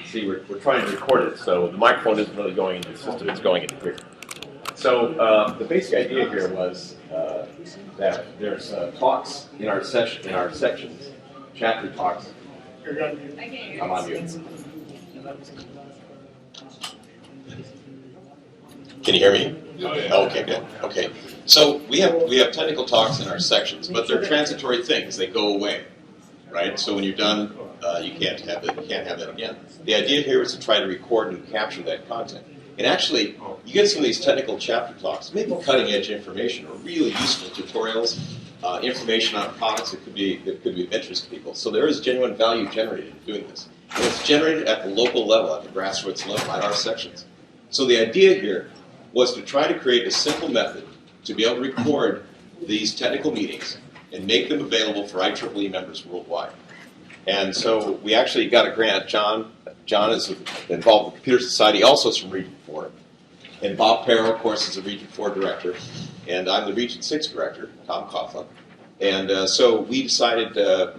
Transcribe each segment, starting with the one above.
See, we're trying to record it, so the microphone isn't really going into the system, it's going into here. So the basic idea here was that there's talks in our sections, chapter talks. I'm on mute. Can you hear me? Okay, good. Okay. So we have technical talks in our sections, but they're transitory things. They go away, right? So when you're done, you can't have that again. The idea here is to try to record and capture that content. And actually, you get some of these technical chapter talks, maybe cutting-edge information or really useful tutorials, information on products that could be of interest to people. So there is genuine value generated in doing this. And it's generated at the local level, at the grassroots level, at our sections. So the idea here was to try to create a simple method to be able to record these technical meetings and make them available for IEEE members worldwide. And so we actually got a grant. John is involved with the Computer Society, also is from Region 4. And Bob Perro, of course, is the Region 4 director. And I'm the Region 6 director, Tom Coughlin. And so we decided to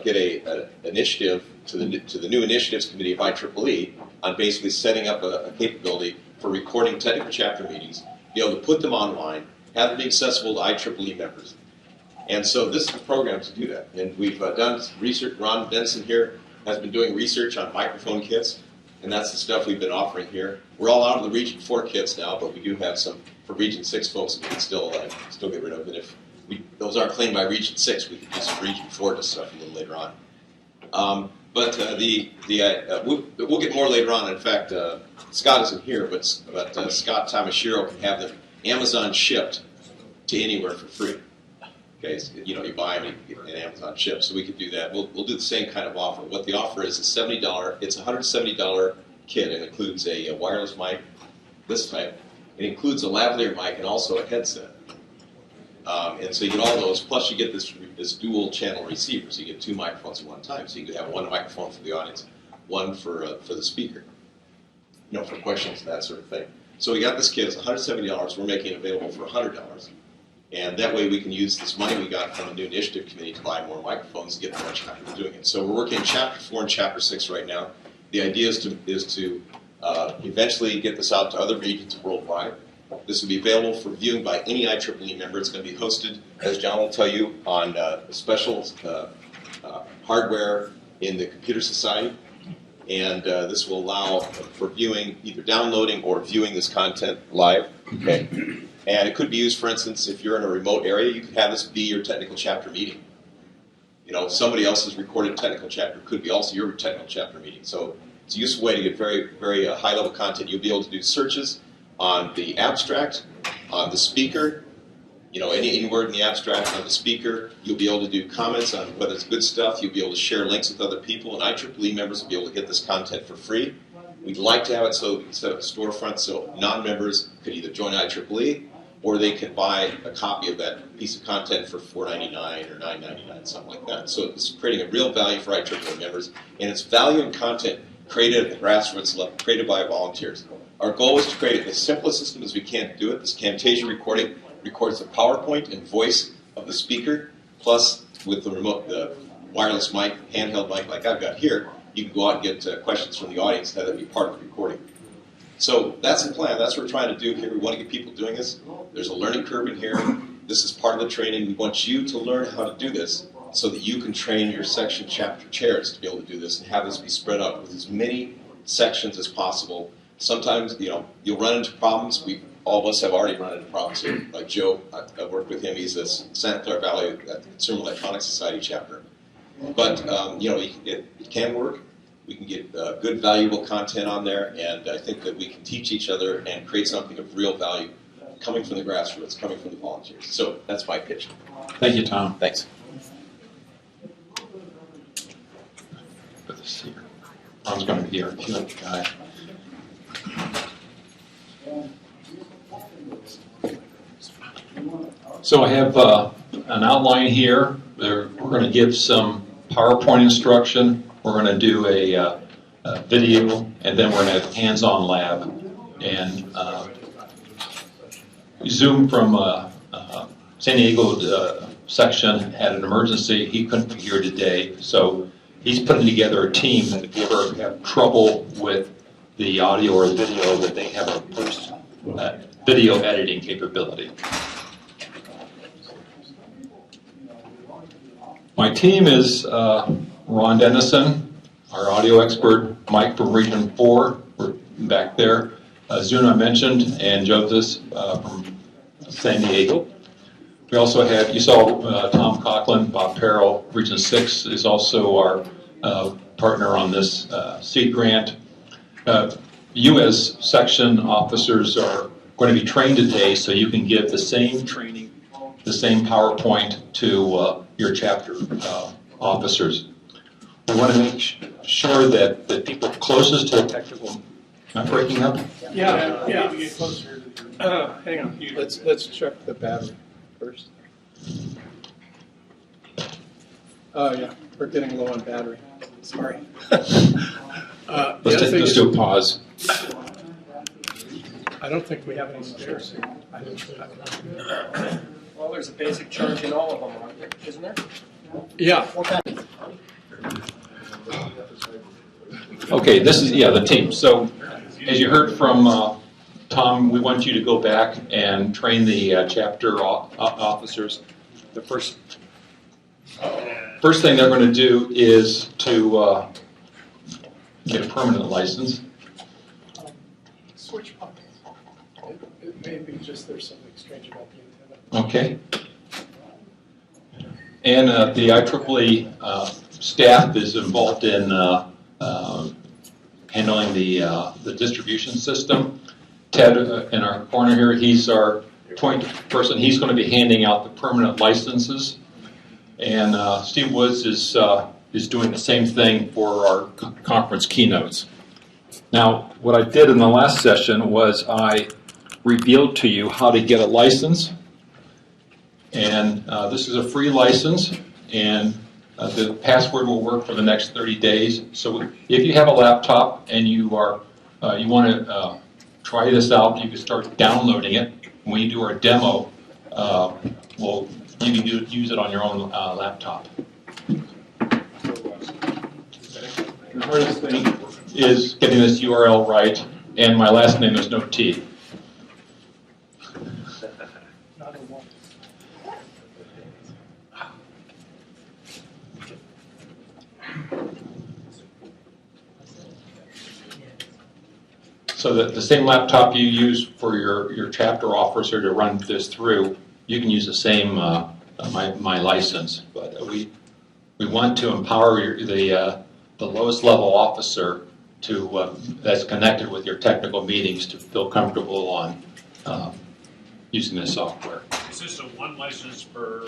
get an initiative to the new Initiatives Committee of IEEE on basically setting up a capability for recording technical chapter meetings, be able to put them online, have them be accessible to IEEE members. And so this is the program to do that. And we've done research. Ron Benson here has been doing research on microphone kits, and that's the stuff we've been offering here. We're all out of the Region 4 kits now, but we do have some for Region 6 folks that we can still get rid of. And if those aren't claimed by Region 6, we can do some Region 4 stuff a little later on. But we'll get more later on. In fact, Scott isn't here, but Scott Tamashiro can have them Amazon shipped to anywhere for free. Okay, so, you buy them and Amazon ship, so we could do that. We'll do the same kind of offer. What the offer is $70. It's a $170 kit. It includes a wireless mic, this type. It includes a lavalier mic and also a headset. And so you get all those. Plus, you get this dual channel receiver, so you get two microphones at one time. So you could have one microphone for the audience, one for the speaker. For questions, that sort of thing. So we got this kit. It's $170. We're making it available for $100. And that way we can use this money we got from the new initiative committee to buy more microphones and get more chapters doing it. So we're working in Chapter 4 and Chapter 6 right now. The idea is to eventually get this out to other regions worldwide. This will be available for viewing by any IEEE member. It's going to be hosted, as John will tell you, on special hardware in the Computer Society. And this will allow for viewing, either downloading or viewing this content live. Okay. And it could be used, for instance, if you're in a remote area, you could have this be your technical chapter meeting. Somebody else's recorded technical chapter could be also your technical chapter meeting. So it's a useful way to get very, very high-level content. You'll be able to do searches on the abstract, on the speaker, any word in the abstract, on the speaker. You'll be able to do comments on whether it's good stuff. You'll be able to share links with other people. And IEEE members will be able to get this content for free. We'd like to have it so we can set up a storefront so non-members could either join IEEE or they could buy a copy of that piece of content for $4.99 or $9.99, something like that. So it's creating a real value for IEEE members, and it's value and content created at the grassroots level, created by volunteers. Our goal is to create the simplest system as we can to do it. This Camtasia recording records the PowerPoint and voice of the speaker, plus with the wireless mic, handheld mic like I've got here, you can go out and get questions from the audience, have that be part of the recording. So that's the plan. That's what we're trying to do here. We want to get people doing this. There's a learning curve in here. This is part of the training. We want you to learn how to do this so that you can train your section chapter chairs to be able to do this and have this be spread out with as many sections as possible. Sometimes, you'll run into problems. All of us have already run into problems here. Like Joe, I've worked with him. He's the Santa Clara Valley at the Consumer Electronics Society chapter. But, it can work. We can get good, valuable content on there, and I think that we can teach each other and create something of real value coming from the grassroots, coming from the volunteers. So that's my pitch. Thank you, Tom. Thanks. Put this here. Tom's going to be our Q&A guy. So I have an outline here. We're going to give some PowerPoint instruction. We're going to do a video, and then we're going to have hands-on lab. And Zoom from San Diego section had an emergency. He couldn't be here today. So he's putting together a team that if you ever have trouble with the audio or the video, that they have a first video editing capability. My team is Ron Dennison, our audio expert, Mike from Region 4, we're back there, Zuna mentioned, and Joseph from San Diego. We also have, you saw Tom Coughlin, Bob Perrell, Region 6 is also our partner on this seed grant. You as section officers are going to be trained today so you can give the same training, the same PowerPoint to your chapter officers. We want to make sure that the people closest to the technical, am I breaking up? Yeah. Get closer. Hang on. Let's check the battery first. Oh yeah, we're getting low on battery. Sorry. Let's do a pause. I don't think we have any spares. Well, there's a basic charge in all of them, aren't there? Isn't there? Yeah. Okay, this is, the team. So, as you heard from Tom, we want you to go back and train the chapter officers. The first thing they're going to do is to get a permanent license. Switch buttons. It may be just there's something strange about the antenna. Okay. And the IEEE staff is involved in handling the distribution system. Ted in our corner here, he's our point person. He's going to be handing out the permanent licenses. And Steve Woods is doing the same thing for our conference keynotes. Now, what I did in the last session was I revealed to you how to get a license. And this is a free license, and the password will work for the next 30 days. So if you have a laptop and you want to try this out, you can start downloading it. When you do our demo, you can use it on your own laptop. The hardest thing is getting this URL right, and my last name is no T. So that the same laptop you use for your chapter officer to run this through, you can use the same my license. But we want to empower the lowest level officer to that's connected with your technical meetings to feel comfortable on using this software. Is this a one license per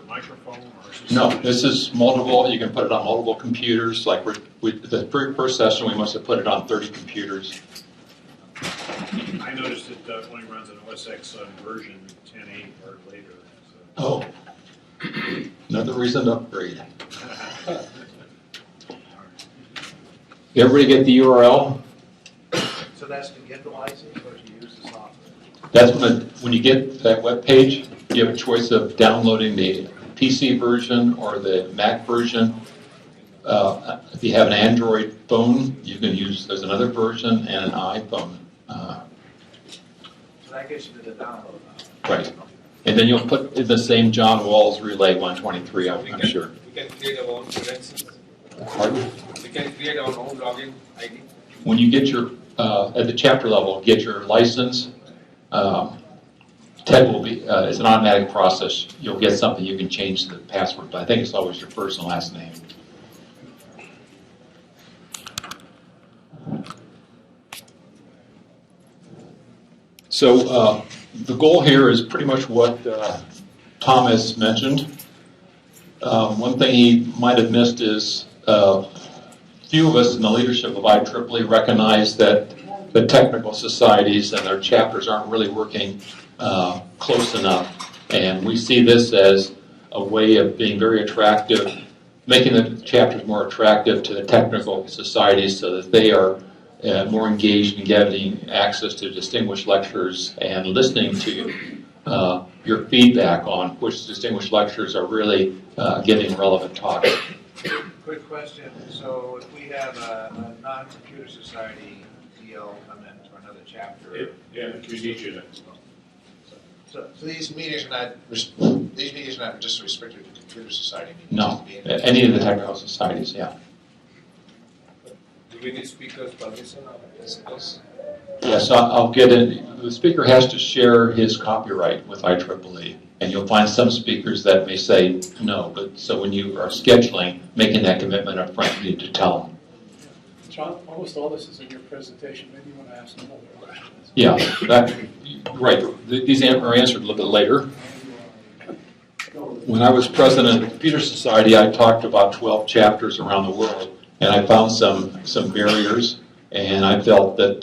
microphone? Or is this No, this is multiple. You can put it on multiple computers. Like the first session, we must have put it on 30 computers. I noticed it only runs an OS X version 10.8 or later. So. Oh, another reason to upgrade. Everybody get the URL? So that's to get the license or to use the software? That's when you get that web page, you have a choice of downloading the PC version or the Mac version. If you have an Android phone, you can use, there's another version, and an iPhone. So that gets you to the download. Right. And then you'll put in the same John Walz Relay 123, I'm sure. We can create our own credentials. Pardon? We can create our own login ID. When you get your, at the chapter level, get your license, Ted will be, it's an automatic process. You'll get something, you can change the password, but I think it's always your first and last name. So the goal here is pretty much what Thomas mentioned. One thing he might have missed is few of us in the leadership of IEEE recognize that the technical societies and their chapters aren't really working close enough. And we see this as a way of being very attractive, making the chapters more attractive to the technical societies so that they are more engaged in getting access to distinguished lectures and listening to your feedback on which distinguished lectures are really giving relevant talks. quick question. So if we have a non-computer society deal come in for another chapter, Yeah, we need you to. so these meetings are not just restricted to computer society meetings? No, It can be any of the technical societies, yeah. Do we need speakers permission or this? Yes, I'll get in. The speaker has to share his copyright with IEEE, and you'll find some speakers that may say no, but so when you are scheduling, making that commitment up front, you need to tell them. John, almost all this is in your presentation. Maybe you want to ask some other questions. Yeah, right. These are answered a little bit later. When I was president of the Computer Society, I talked about 12 chapters around the world, and I found some barriers, and I felt that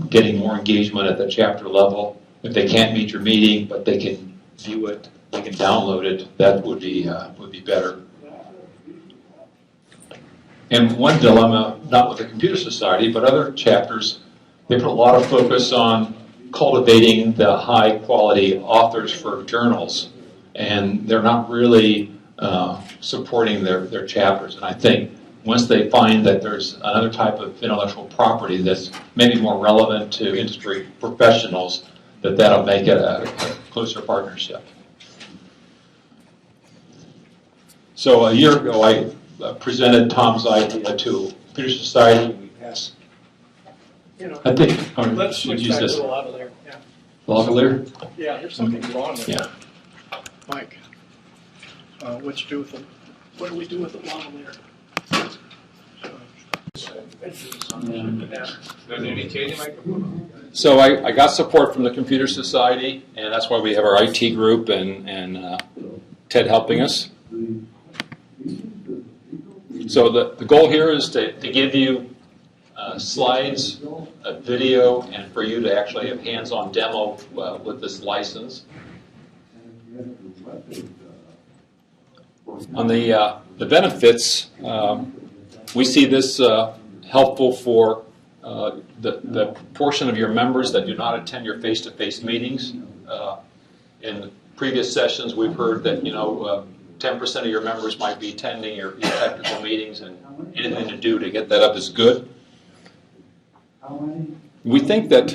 getting more engagement at the chapter level, if they can't meet your meeting, but they can view it, they can download it, that would be better. And one dilemma, not with the Computer Society, but other chapters, they put a lot of focus on cultivating the high-quality authors for journals, and they're not really supporting their chapters. And I think once they find that there's another type of intellectual property that's maybe more relevant to industry professionals, that'll make it a closer partnership. So a year ago, I presented Tom's idea to Computer Society. We passed. I think. Let's switch back to the lavalier. Yeah. Lavalier? Yeah, there's something wrong with Yeah. Mike. What do we do with the lavalier? Does any change the microphone? So I got support from the Computer Society, and that's why we have our IT group and Ted helping us. So the goal here is to give you slides, a video, and for you to actually have hands-on demo with this license. On the benefits, we see this helpful for the portion of your members that do not attend your face-to-face meetings. In previous sessions, we've heard that 10% of your members might be attending your technical meetings, and anything to do to get that up is good. We think that,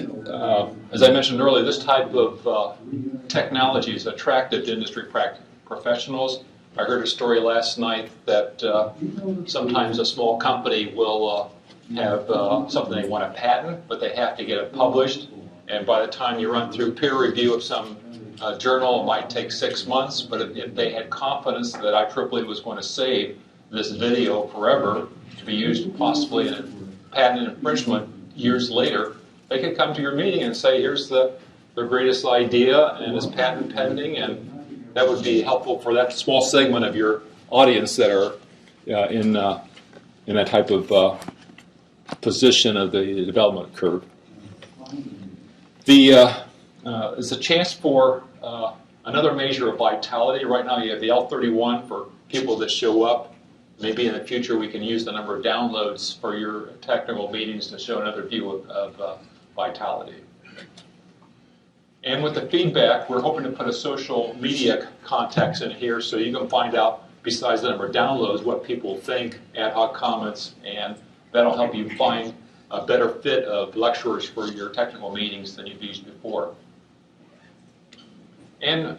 as I mentioned earlier, this type of technology is attractive to industry professionals. I heard a story last night that sometimes a small company will have something they want to patent, but they have to get it published. And by the time you run through peer review of some journal, it might take 6 months. But if they had confidence that IEEE was going to save this video forever to be used possibly in a patent infringement years later, they could come to your meeting and say, here's their greatest idea and it's patent pending, and that would be helpful for that small segment of your audience that are in that type of position of the development curve. It's a chance for another measure of vitality. Right now you have the L31 for people that show up. Maybe in the future we can use the number of downloads for your technical meetings to show another view of vitality. And with the feedback, we're hoping to put a social media context in here so you can find out, besides the number of downloads, what people think, ad hoc comments, and that'll help you find a better fit of lecturers for your technical meetings than you've used before. And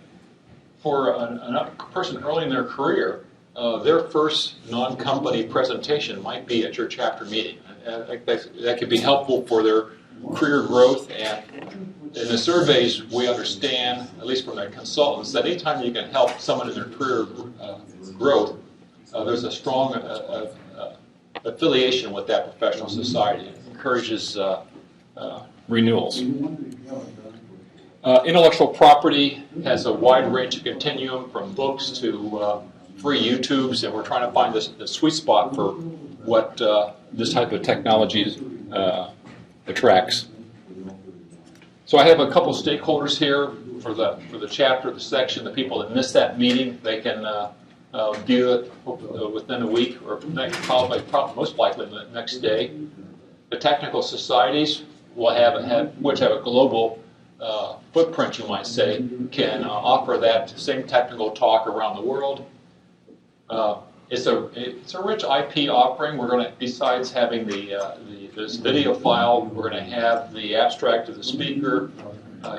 for a person early in their career, their first non-company presentation might be at your chapter meeting. That could be helpful for their career growth. And in the surveys, we understand, at least from the consultants, that anytime you can help someone in their career growth, there's a strong affiliation with that professional society. It encourages renewals. Intellectual property has a wide range of continuum from books to free YouTubes, and we're trying to find the sweet spot for what this type of technology attracts. So I have a couple most here for the chapter, the section. The people that missed that meeting, they can view it within a week, or probably most likely the next day. The technical societies will which have a global footprint, you might say, can offer that same technical talk around the world. it's a rich IP offering. We're going to, besides having this video file, we're going to have the abstract of the speaker,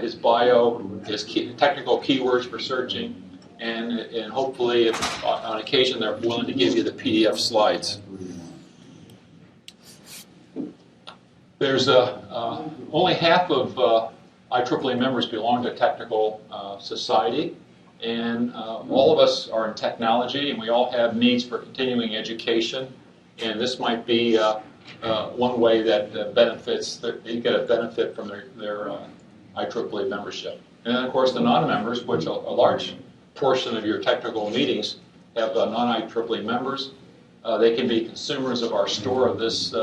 his bio, his technical keywords for searching, and hopefully, if on occasion they're willing to give you the PDF slides. There's only half of IEEE members belong to technical society, and all of us are in technology, and we all have needs for continuing education, and this might be one way that benefits, you get a benefit from their IEEE membership. And then, of course, the non-members, which a large portion of your technical meetings have non-IEEE members. They can be consumers of our store of this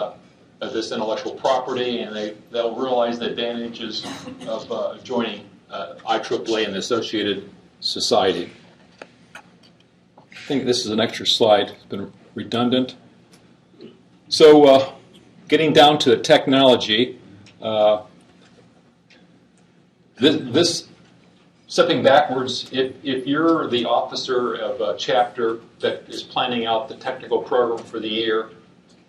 intellectual property, and they'll realize the advantages of joining IEEE and the associated society. I think this is an extra slide. It's been redundant. So getting down to the technology, this stepping backwards, if you're the officer of a chapter that is planning out the technical program for the year,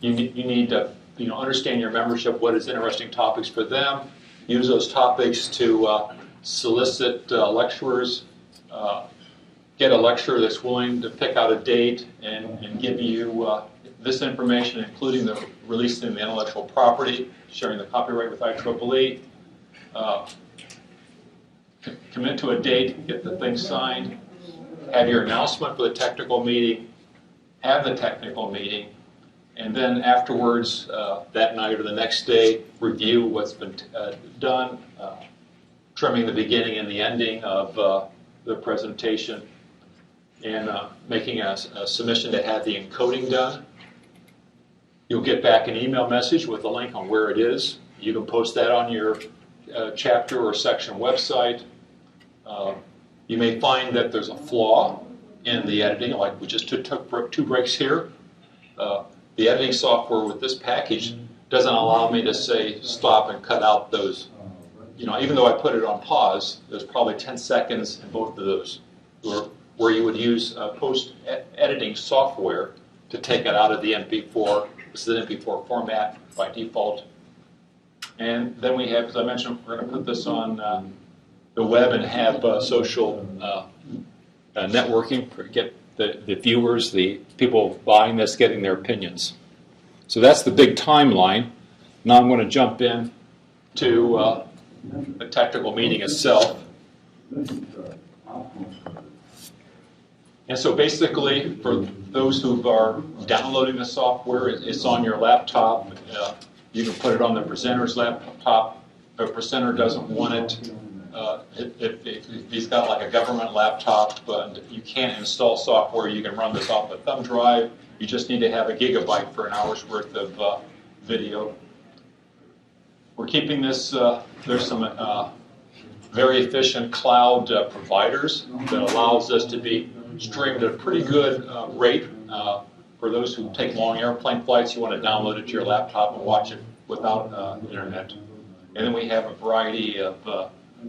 you need to understand your membership, what is interesting topics for them, use those topics to solicit lecturers, get a lecturer that's willing to pick out a date and give you this information, including the releasing the intellectual property, sharing the copyright with IEEE, commit to a date, get the thing signed, have your announcement for the technical meeting, have the technical meeting, and then afterwards, that night or the next day, review what's been done, trimming the beginning and the ending of the presentation, and making a submission to have the encoding done. You'll get back an email message with a link on where it is. You can post that on your chapter or section website. You may find that there's a flaw in the editing, like we just took 2 breaks here. The editing software with this package doesn't allow me to say stop and cut out those. Even though I put it on pause, there's probably 10 seconds in both of those where you would use post-editing software to take it out of the MP4. This is an MP4 format by default. And then we have, as I mentioned, we're going to put this on the web and have social networking, get the viewers, the people buying this, getting their opinions. So that's the big timeline. Now I'm going to jump in to the technical meeting itself. And so basically, for those who are downloading the software, it's on your laptop. You can put it on the presenter's laptop. If a presenter doesn't want it, if he's got like a government laptop, but you can't install software, you can run this off a thumb drive. You just need to have a gigabyte for an hour's worth of video. We're keeping this, there's some very efficient cloud providers that allows us to be streamed at a pretty good rate. For those who take long airplane flights, you want to download it to your laptop and watch it without internet. And then we have a variety of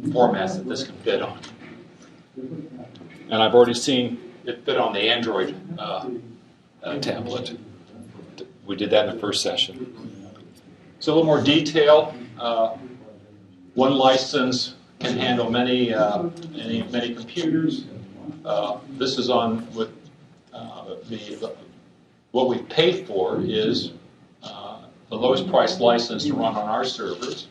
formats that this can fit on. And I've already seen it fit on the Android tablet. We did that in the first session. So a little more detail. One license can handle many computers. This is on with what we paid for is the lowest price license to run on our servers.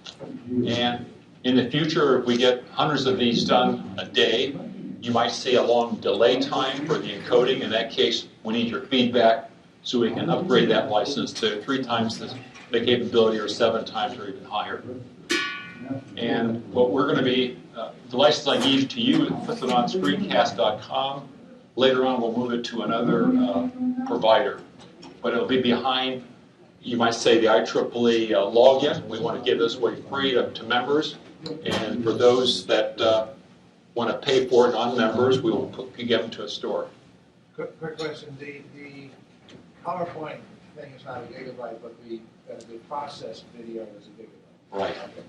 And in the future, if we get hundreds of these done a day, you might see a long delay time for the encoding. In that case, we need your feedback so we can upgrade that license to 3 times the capability or 7 times or even higher. And what we're going to be, the license I gave to you, put it on screencast.com. Later on, we'll move it to another provider. But it'll be behind, you might say, the IEEE login. We want to give this away free to members. And for those that want to pay for it, non-members, we will give them to a store. Quick question. The PowerPoint thing is not a gigabyte, but the processed video is a gigabyte. Right. Okay.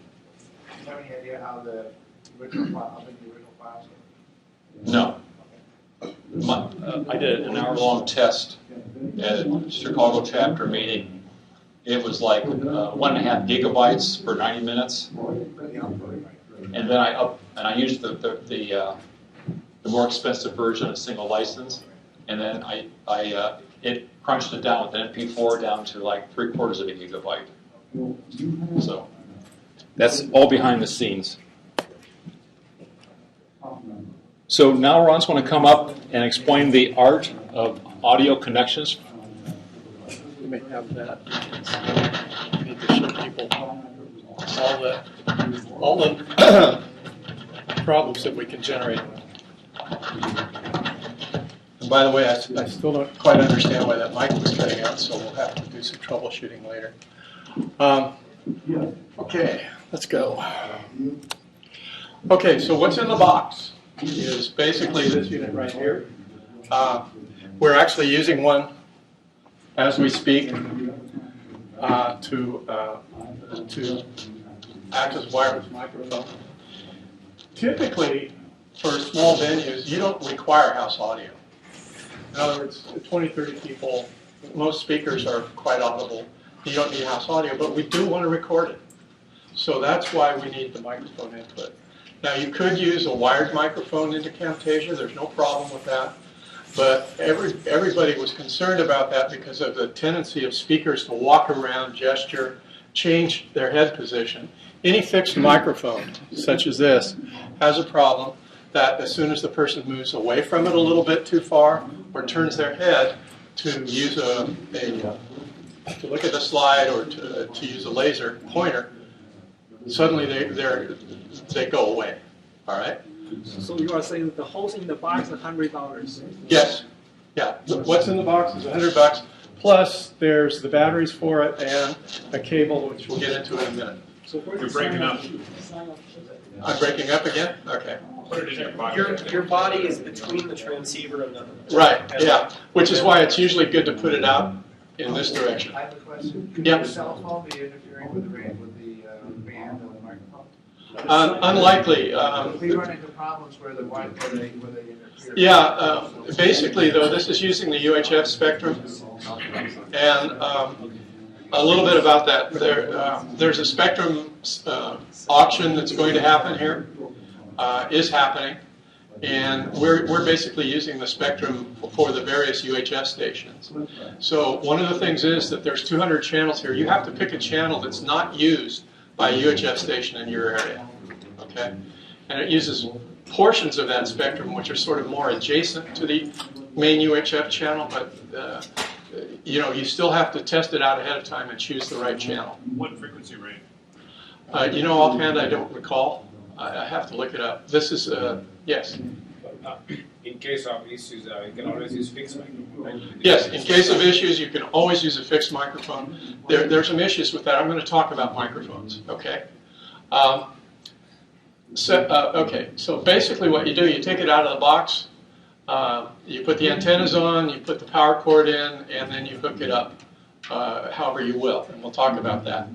Do you have any idea how the original file, how big the original files are? No. Okay. I did an hour-long test at a Chicago chapter meeting. It was like 1.5 gigabytes for 90 minutes, and then I used the more expensive version, a single license, and then it crunched it down with an MP4 down to like 3/4 of a gigabyte. So that's all behind the scenes. So now Ron's going to come up and explain the art of audio connections. You may have that. I need to show people all the problems that we can generate. And by the way, I still don't quite understand why that mic was cutting out, so we'll have to do some troubleshooting later. Okay, let's go. Okay, so what's in the box is basically this unit right here. We're actually using one as we speak to act as a wireless microphone. Typically, for small venues, you don't require house audio. In other words, 20, 30 people, most speakers are quite audible. You don't need house audio, but we do want to record it. So that's why we need the microphone input. Now, you could use a wired microphone into Camtasia. There's no problem with that. But everybody was concerned about that because of the tendency of speakers to walk around, gesture, change their head position. Any fixed microphone, such as this, has a problem that as soon as the person moves away from it a little bit too far or turns their head to use to look at the slide or to use a laser pointer, suddenly they go away. All right? So you are saying the whole thing in the box is $100? Yes. Yeah. What's in the box is $100. Plus, there's the batteries for it and a cable, which we'll get into in a minute. So You're breaking up. I'm breaking up again? Okay. Put it in your pocket. Your body is between the transceiver and the... Right, yeah. Which is why it's usually good to put it out in this direction. I have a question. Could Yep. your cell phone be interfering with the band of the microphone? Unlikely. If we run into problems where they interfere. Yeah, basically, though, this is using the UHF spectrum. And a little bit about that. There's a spectrum auction that's going to happen here, is happening. And we're basically using the spectrum for the various UHF stations. So one of the things is that there's 200 channels here. You have to pick a channel that's not used by a UHF station in your area. Okay? And it uses portions of that spectrum which are sort of more adjacent to the main UHF channel, but you still have to test it out ahead of time and choose the right channel. What frequency range? Offhand, I don't recall. I have to look it up. This is, yes. In case of issues, you can always use fixed microphone, right? Yes, in case of issues, you can always use a fixed microphone. There's some issues with that. I'm going to talk about microphones, okay? So basically what you do, you take it out of the box, you put the antennas on, you put the power cord in, and then you hook it up however you will, and we'll talk about that.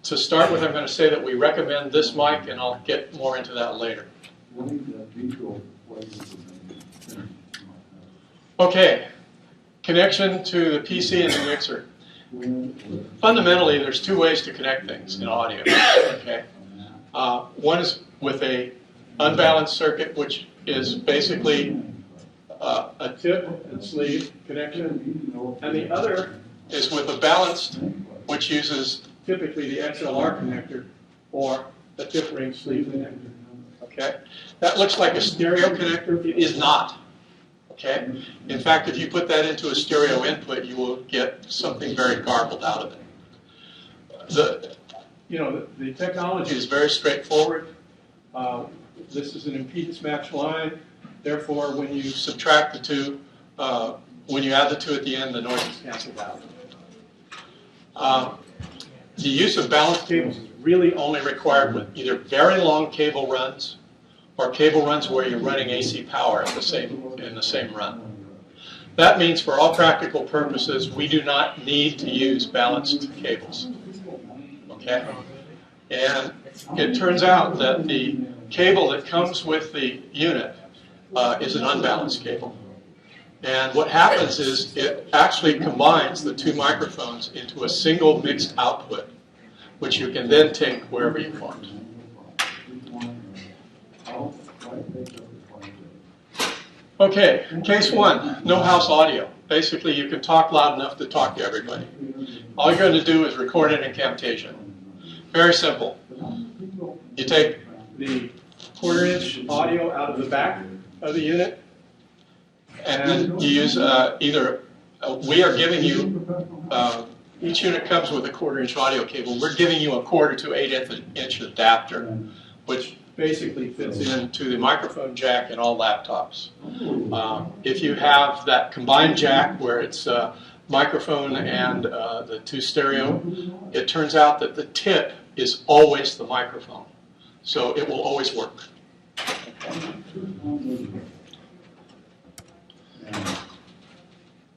To start with, I'm going to say that we recommend this mic, and I'll get more into that later. Okay, connection to the PC and the mixer. Fundamentally, there's two ways to connect things in audio. Okay, one is with a unbalanced circuit, which is basically a tip and sleeve connection, and the other is with a balanced, which uses typically the XLR connector or the tip ring sleeve connector. Okay, that looks like a stereo connector. It is not. Okay, in fact, if you put that into a stereo input, you will get something very garbled out of it. The technology is very straightforward. This is an impedance match line. Therefore, when you subtract the two, when you add the two at the end, the noise is canceled out. The use of balanced cables is really only required with either very long cable runs or cable runs where you're running AC power in the same run. That means for all practical purposes, we do not need to use balanced cables. Okay? And it turns out that the cable that comes with the unit is an unbalanced cable. And what happens is it actually combines the two microphones into a single mixed output, which you can then take wherever you want. Okay, case one, no house audio. Basically, you can talk loud enough to talk to everybody. All you're going to do is record it in Camtasia. Very simple. You take the 1/4-inch audio out of the back of the unit, and you use we are giving you, each unit comes with a 1/4-inch audio cable. We're giving you a 1/4 to 1/8-inch adapter, which basically fits into the microphone jack in all laptops. If you have that combined jack where it's microphone and the two stereo, it turns out that the tip is always the microphone. So it will always work.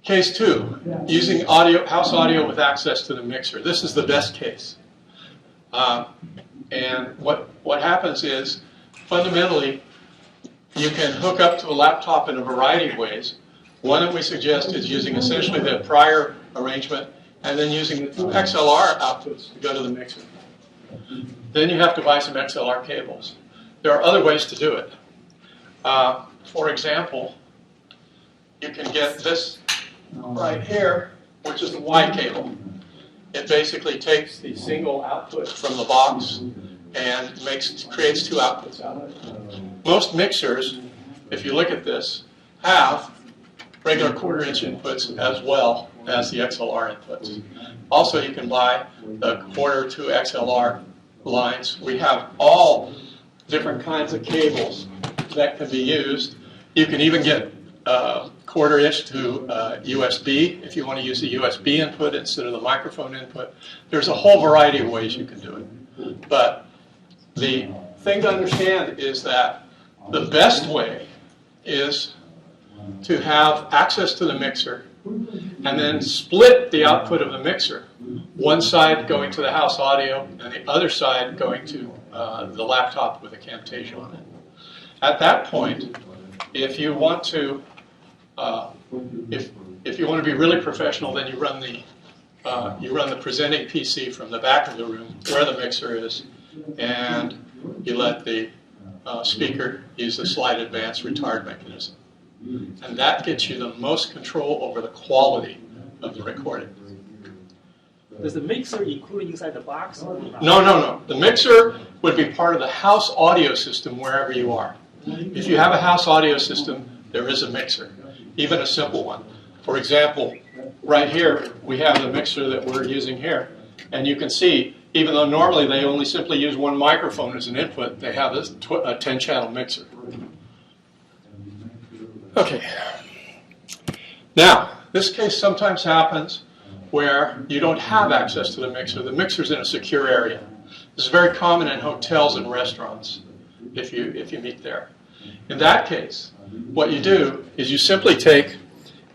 Case two, using house audio with access to the mixer. This is the best case. And what happens is, fundamentally, you can hook up to a laptop in a variety of ways. One that we suggest is using essentially the prior arrangement and then using the two XLR outputs to go to the mixer. Then you have to buy some XLR cables. There are other ways to do it. For example, you can get this right here, which is the Y cable. It basically takes the single output from the box and creates two outputs out of it. Most mixers, if you look at this, have regular 1/4-inch inputs as well as the XLR inputs. Also, you can buy the 1/4 to XLR lines. We have all different kinds of cables that can be used. You can even get 1/4-inch to USB if you want to use the USB input instead of the microphone input. There's a whole variety of ways you can do it. But the thing to understand is that the best way is to have access to the mixer and then split the output of the mixer. One side going to the house audio and the other side going to the laptop with a Camtasia on it. At that point, if you want to if you want to be really professional, then you run the presenting PC from the back of the room where the mixer is, and you let the speaker use the slide advance retard mechanism. And that gets you the most control over the quality of the recording. Does the mixer include inside the box? Or not? No. The mixer would be part of the house audio system wherever you are. If you have a house audio system, there is a mixer, even a simple one. For example, right here, we have the mixer that we're using here. And you can see, even though normally they only simply use one microphone as an input, they have a 10-channel mixer. Okay. Now, this case sometimes happens where you don't have access to the mixer. The mixer's in a secure area. This is very common in hotels and restaurants if you meet there. In that case, what you do is you simply take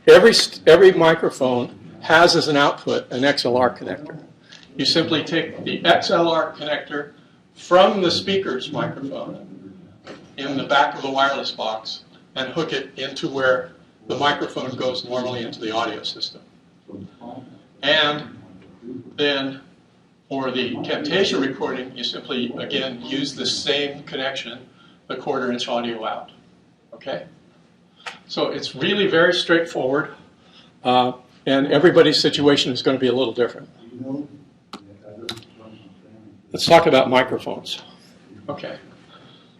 every microphone has as an output an XLR connector. You simply take the XLR connector from the speaker's microphone in the back of the wireless box and hook it into where the microphone goes normally into the audio system. And then for the Camtasia recording, you simply, again, use the same connection, the 1/4-inch audio out. Okay? So it's really very straightforward, and everybody's situation is going to be a little different. Let's talk about microphones. Okay.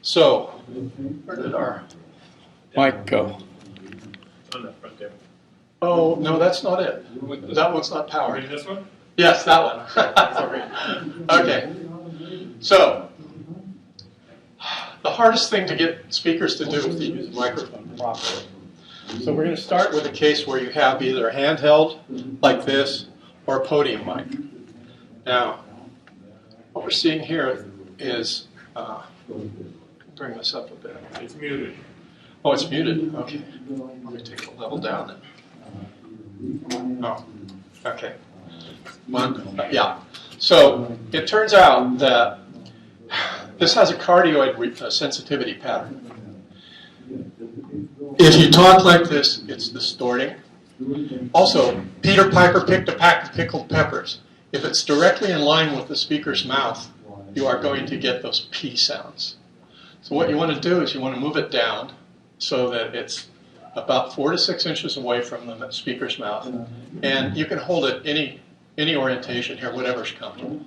So, where did our mic go? On the front there. Oh, no, that's not it. That one's not powered. Maybe this one? Yes, that one. Sorry. Okay. So, the hardest thing to get speakers to do is to use a microphone properly. So we're going to start with a case where you have either a handheld like this or a podium mic. Now, what we're seeing here is, bring this up a bit. It's muted. Oh, it's muted. Okay. Let me take the level down then. Oh, okay. Yeah. So it turns out that this has a cardioid sensitivity pattern. If you talk like this, it's distorting. Also, Peter Piper picked a pack of pickled peppers. If it's directly in line with the speaker's mouth, you are going to get those P sounds. So what you want to do is you want to move it down so that it's about 4 to 6 inches away from the speaker's mouth. And you can hold it any orientation here, whatever's comfortable.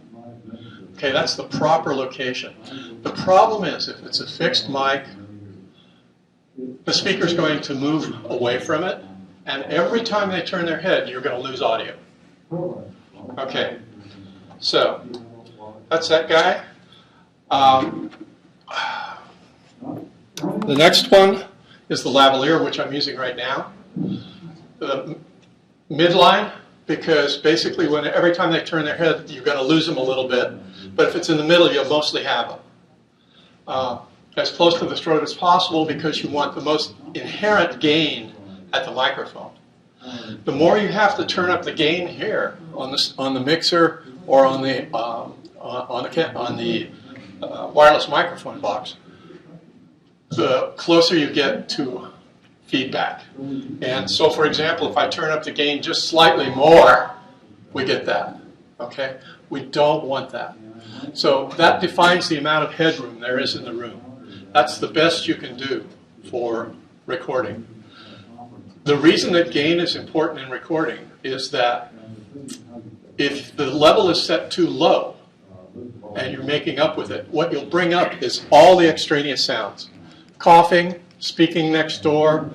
Okay, that's the proper location. The problem is if it's a fixed mic, the speaker's going to move away from it, and every time they turn their head, you're going to lose audio. Okay, so that's that guy. The next one is the lavalier, which I'm using right now. The midline, because basically every time they turn their head, you're going to lose them a little bit. But if it's in the middle, you'll mostly have them. As close to the throat as possible because you want the most inherent gain at the microphone. The more you have to turn up the gain here on the mixer or on the wireless microphone box, the closer you get to feedback. And so, for example, if I turn up the gain just slightly more, we get that. Okay? We don't want that. So that defines the amount of headroom there is in the room. That's the best you can do for recording. The reason that gain is important in recording is that if the level is set too low and you're making up with it, what you'll bring up is all the extraneous sounds. Coughing, speaking next door,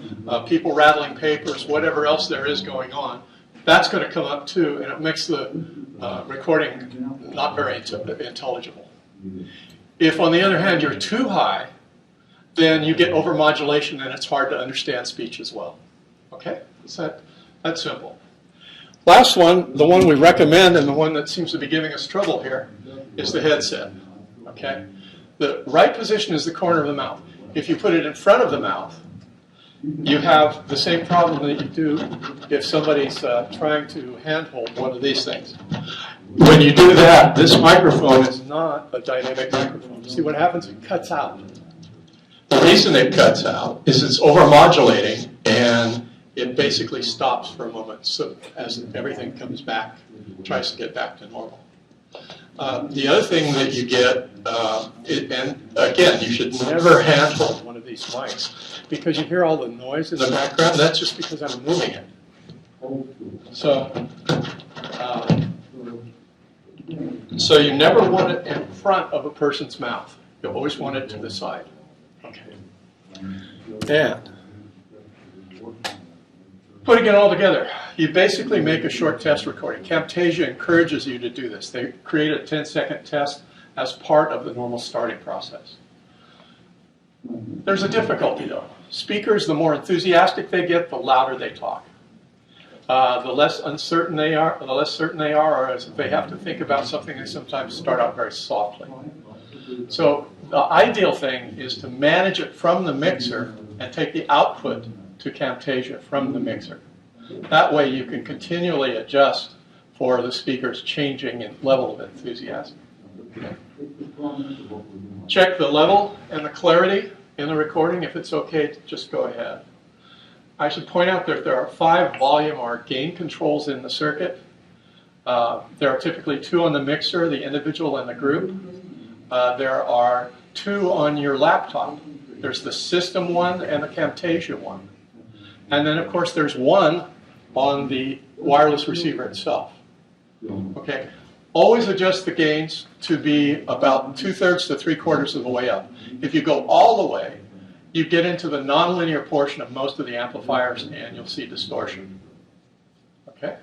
people rattling papers, whatever else there is going on. That's going to come up too, and it makes the recording not very intelligible. If, on the other hand, you're too high, then you get overmodulation and it's hard to understand speech as well. Okay? It's that simple. Last one, the one we recommend and the one that seems to be giving us trouble here, is the headset. Okay? The right position is the corner of the mouth. If you put it in front of the mouth, you have the same problem that you do if somebody's trying to handhold one of these things. When you do that, this microphone is not a dynamic microphone. See what happens? It cuts out. The reason it cuts out is it's overmodulating and it basically stops for a moment so as everything comes back, tries to get back to normal. The other thing that you get, and again, you should never handhold one of these mics because you hear all the noise in the background. That's just because I'm moving it. So you never want it in front of a person's mouth. You always want it to the side. Okay. And putting it all together, you basically make a short test recording. Camtasia encourages you to do this. They create a 10-second test as part of the normal starting process. There's a difficulty, though. Speakers, the more enthusiastic they get, the louder they talk. The less uncertain they are, the less certain they are, or as if they have to think about something, they sometimes start out very softly. So the ideal thing is to manage it from the mixer and take the output to Camtasia from the mixer. That way you can continually adjust for the speaker's changing in level of enthusiasm. Okay. Check the level and the clarity in the recording. If it's okay, just go ahead. I should point out that there are 5 volume or gain controls in the circuit. There are typically 2 on the mixer, the individual and the group. There are 2 on your laptop. There's the system one and the Camtasia one. And then, of course, there's 1 on the wireless receiver itself. Okay. Always adjust the gains to be about 2/3 to 3/4 of the way up. If you go all the way, you get into the nonlinear portion of most of the amplifiers and you'll see distortion. Okay?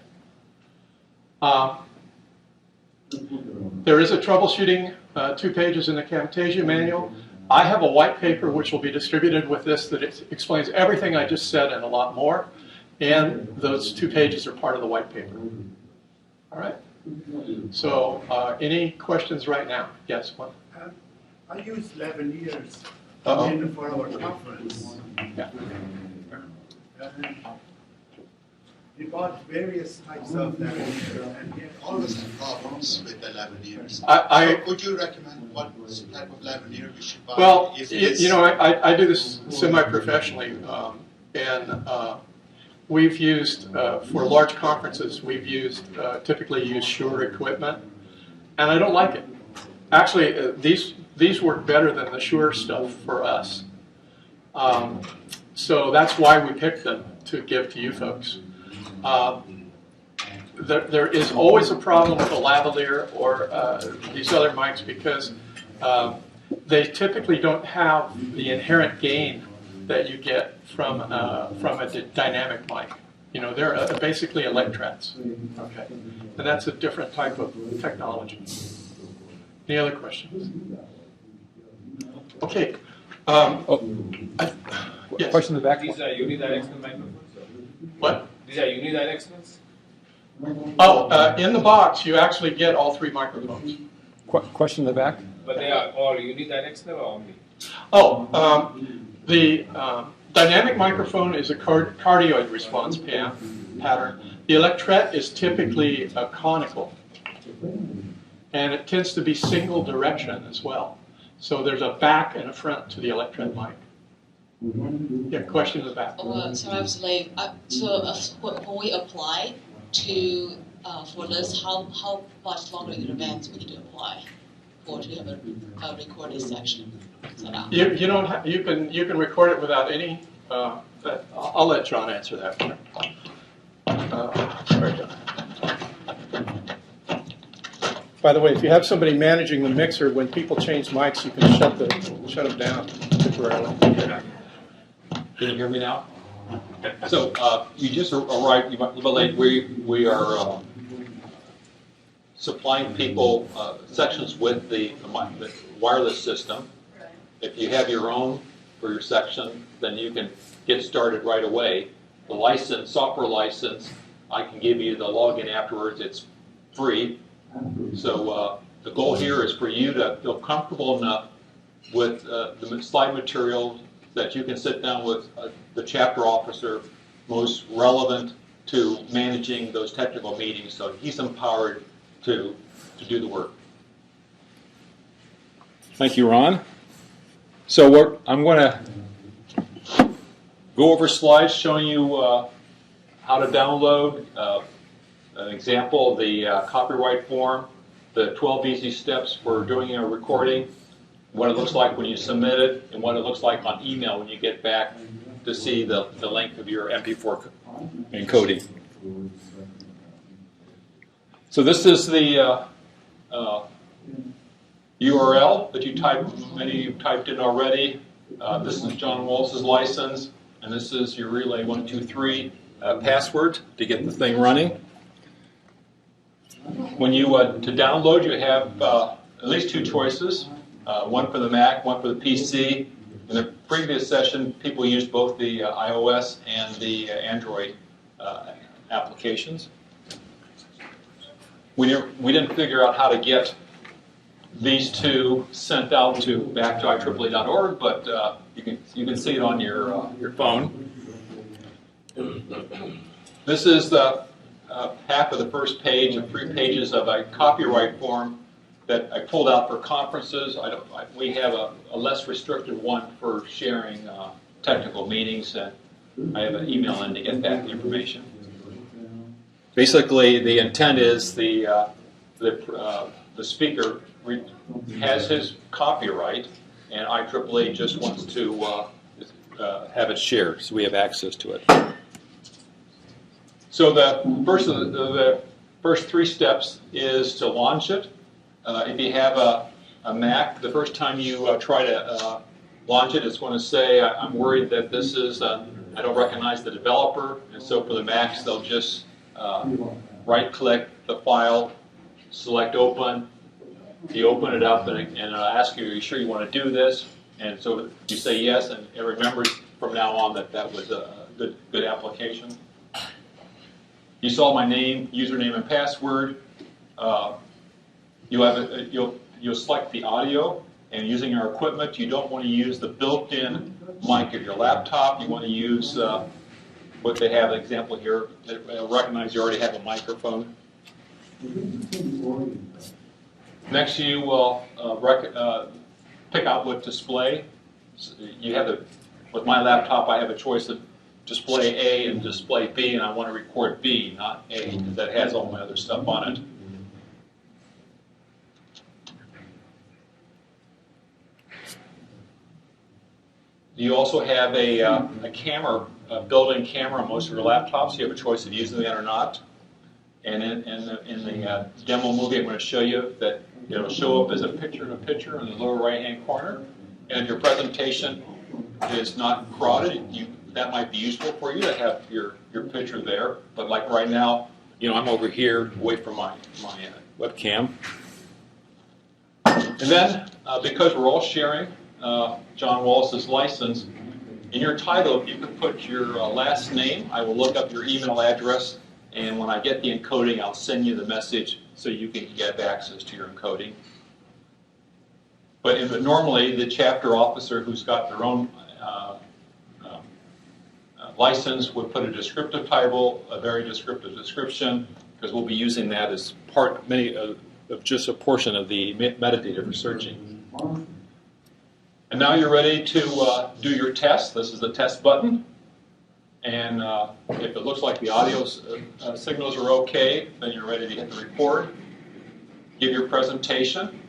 There is a troubleshooting 2 pages in the Camtasia manual. I have a white paper which will be distributed with this that explains everything I just said and a lot more. And those 2 pages are part of the white paper. All right? So, any questions right now? Yes, one? I used lavaliers for our conference. Yeah. We bought various types of lavaliers, and we had always had problems with the lavaliers. So would you recommend what type of lavalier we should buy? Well, if it is... I do this semi-professionally. And we've used, for large conferences, we've used, typically used Shure equipment, and I don't like it. Actually, these work better than the Shure stuff for us. So that's why we picked them to give to you folks. There is always a problem with a lavalier or these other mics because they typically don't have the inherent gain that you get from a dynamic mic. You know, they're basically electrets. Okay, and that's a different type of technology. Any other questions? Okay. Yes. Question in the back. These are unidirectional microphones? What? These are unidirectionals? Oh, in the box, you actually get all three microphones. Question in the back. But they are all unidirectional or only? Oh, the dynamic microphone is a cardioid response pattern. The electret is typically a conical, and it tends to be single direction as well. So there's a back and a front to the electret mic. Yeah, question in the back. So I was like, when we apply to for this, how much longer in advance we need to apply for to have a recorded section set up? You don't have, you can record it without any. I'll let John answer that one. Sorry, John. By the way, if you have somebody managing the mixer, when people change mics, you can shut them down temporarily. Can you hear me now? So you just arrived, you might be late. We are supplying people sections with the wireless system. If you have your own for your section, then you can get started right away. The license, software license, I can give you the login afterwards. It's free. So the goal here is for you to feel comfortable enough with the slide material that you can sit down with the chapter officer most relevant to managing those technical meetings, so he's empowered to do the work. Thank you, Ron. So I'm going to go over slides showing you how to download an example of the copyright form, the 12 easy steps for doing a recording, what it looks like when you submit it, and what it looks like on email when you get back to see the length of your MP4 encoding. So this is the URL that many of you typed in already. This is John Walz's license, and this is your Relay 123 password to get the thing running. When you to download, you have at least two choices. One for the Mac, one for the PC. In the previous session, people used both the iOS and the Android applications. We didn't figure out how to get these two sent out back to IEEE.org, but you can see it on your phone. This is the half of the first page of 3 pages of a copyright form that I pulled out for conferences. We have a less restricted one for sharing technical meetings, and I have an email in to get that information. Basically, the intent is the speaker has his copyright, and IEEE just wants to have it shared, so we have access to it. So the first 3 steps is to launch it. If you have a Mac, the first time you try to launch it, it's going to say, I'm worried that this is, I don't recognize the developer. And so for the Macs, they'll just right-click the file, select Open. You open it up, and it'll ask you, are you sure you want to do this? And so you say yes, and it remembers from now on that was a good application. You saw my name, username, and password. You'll select the audio, and using our equipment, you don't want to use the built-in mic of your laptop. You want to use what they have, an example here. They'll recognize you already have a microphone. Next, you will pick out what display. You have with my laptop, I have a choice of display A and display B, and I want to record B, not A, because that has all my other stuff on it. You also have a camera, a built-in camera on most of your laptops. You have a choice of using that or not. And in the demo movie, I'm going to show you that it'll show up as a picture in the lower right-hand corner. And if your presentation is not crowded, that might be useful for you to have your picture there. But like right now, I'm over here away from my webcam. And then, because we're all sharing John Walz's license, in your title, you can put your last name. I will look up your email address, and when I get the encoding, I'll send you the message so you can get access to your encoding. But normally, the chapter officer who's got their own license would put a descriptive title, a very descriptive description, because we'll be using that as of just a portion of the metadata for searching. And now you're ready to do your test. This is the test button. And if it looks like the audio signals are okay, then you're ready to hit the record. Give your presentation.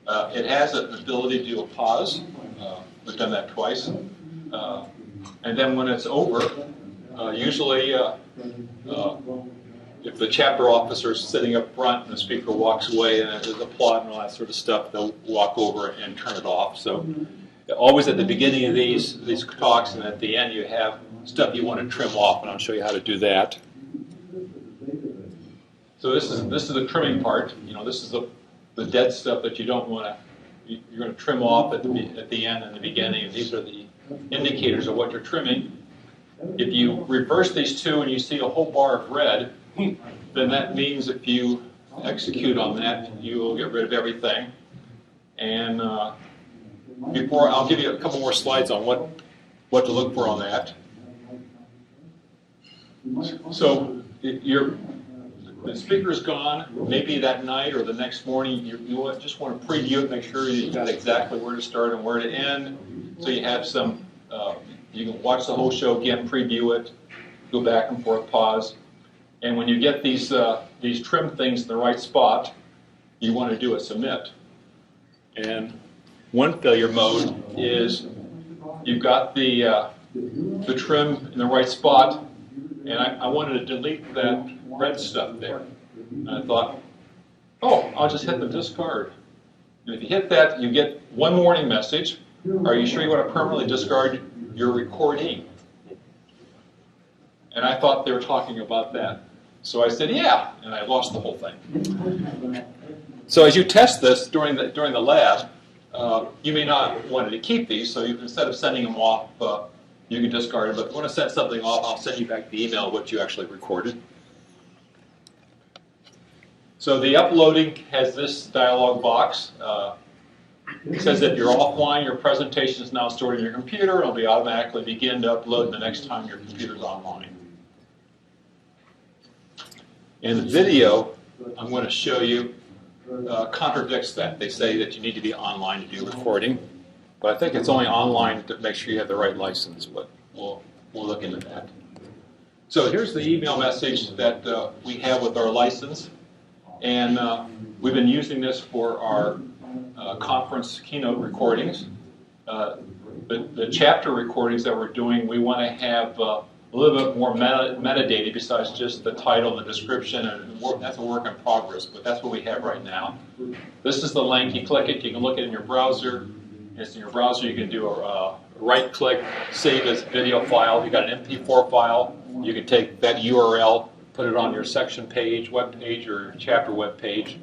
It has an ability to do a pause. We've done that twice. And then when it's over, usually if the chapter officer is sitting up front and the speaker walks away and there's applaud and all that sort of stuff, they'll walk over and turn it off. So always at the beginning of these talks and at the end you have stuff you want to trim off, and I'll show you how to do that. So this is the trimming part. This is the dead stuff that you don't want to. You're going to trim off at the end and the beginning. And these are the indicators of what you're trimming. If you reverse these two and you see a whole bar of red, then that means if you execute on that, you will get rid of everything. And before I'll give you a couple more slides on what to look for on that. So the speaker's gone. Maybe that night or the next morning, you just want to preview it, make sure you've got exactly where to start and where to end. So you have some. You can watch the whole show again, preview it, go back and forth, pause. And when you get these trim things in the right spot, you want to do a submit. And one failure mode is you've got the trim in the right spot, and I wanted to delete that red stuff there. And I thought, I'll just hit the discard. And if you hit that, you get one warning message. Are you sure you want to permanently discard your recording? And I thought they were talking about that. So I said, yeah, and I lost the whole thing. So as you test this during the lab, you may not want to keep these, so instead of sending them off, you can discard it. But if you want to send something off, I'll send you back the email of what you actually recorded. So the uploading has this dialog box. It says if you're offline, your presentation is now stored in your computer. It'll be automatically begin to upload the next time your computer's online. And the video I'm going to show you contradicts that. They say that you need to be online to do recording, but I think it's only online to make sure you have the right license. But we'll look into that. So here's the email message that we have with our license, and we've been using this for our conference keynote recordings. The chapter recordings that we're doing, we want to have a little bit more metadata besides just the title, the description, and that's a work in progress, but that's what we have right now. This is the link. You click it, you can look at it in your browser. It's in your browser. You can do a right-click, save as video file. You've got an MP4 file. You can take that URL, put it on your section page, web page, or chapter web page.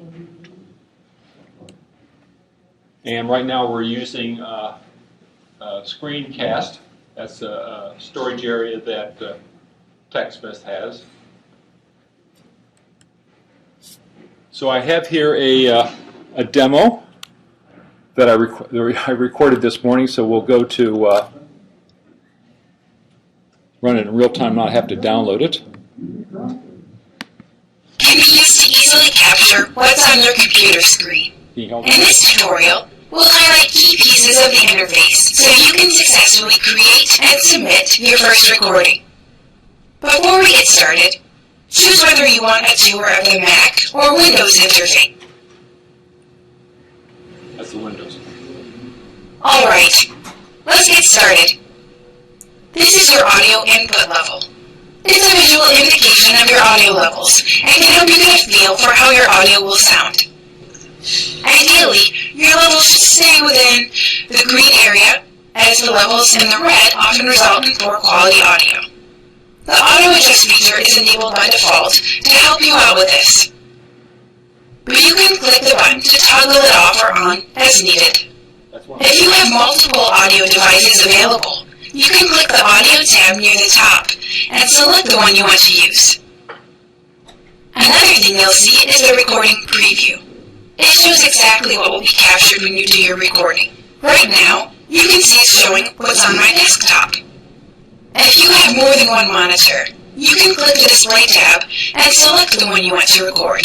And right now we're using Screencast. That's a storage area that TechSmith has. So I have here a demo that I recorded this morning, so we'll go to run it in real time, not have to download it. Can be used to easily capture what's on your computer screen. In this tutorial, we'll highlight key pieces of the interface so you can successfully create and submit your first recording. Before we get started, choose whether you want a tour of the Mac or Windows interface. That's the Windows. Alright, let's get started. This is your audio input level. It's a visual indication of your audio levels and can help you get a feel for how your audio will sound. Ideally, your levels should stay within the green area, as the levels in the red often result in poor quality audio. The auto adjust feature is enabled by default to help you out with this. But you can click the button to toggle it off or on as needed. If you have multiple audio devices available, you can click the audio tab near the top and select the one you want to use. Another thing you'll see is the recording preview. It shows exactly what will be captured when you do your recording. Right now, you can see it's showing what's on my desktop. If you have more than one monitor, you can click the display tab and select the one you want to record.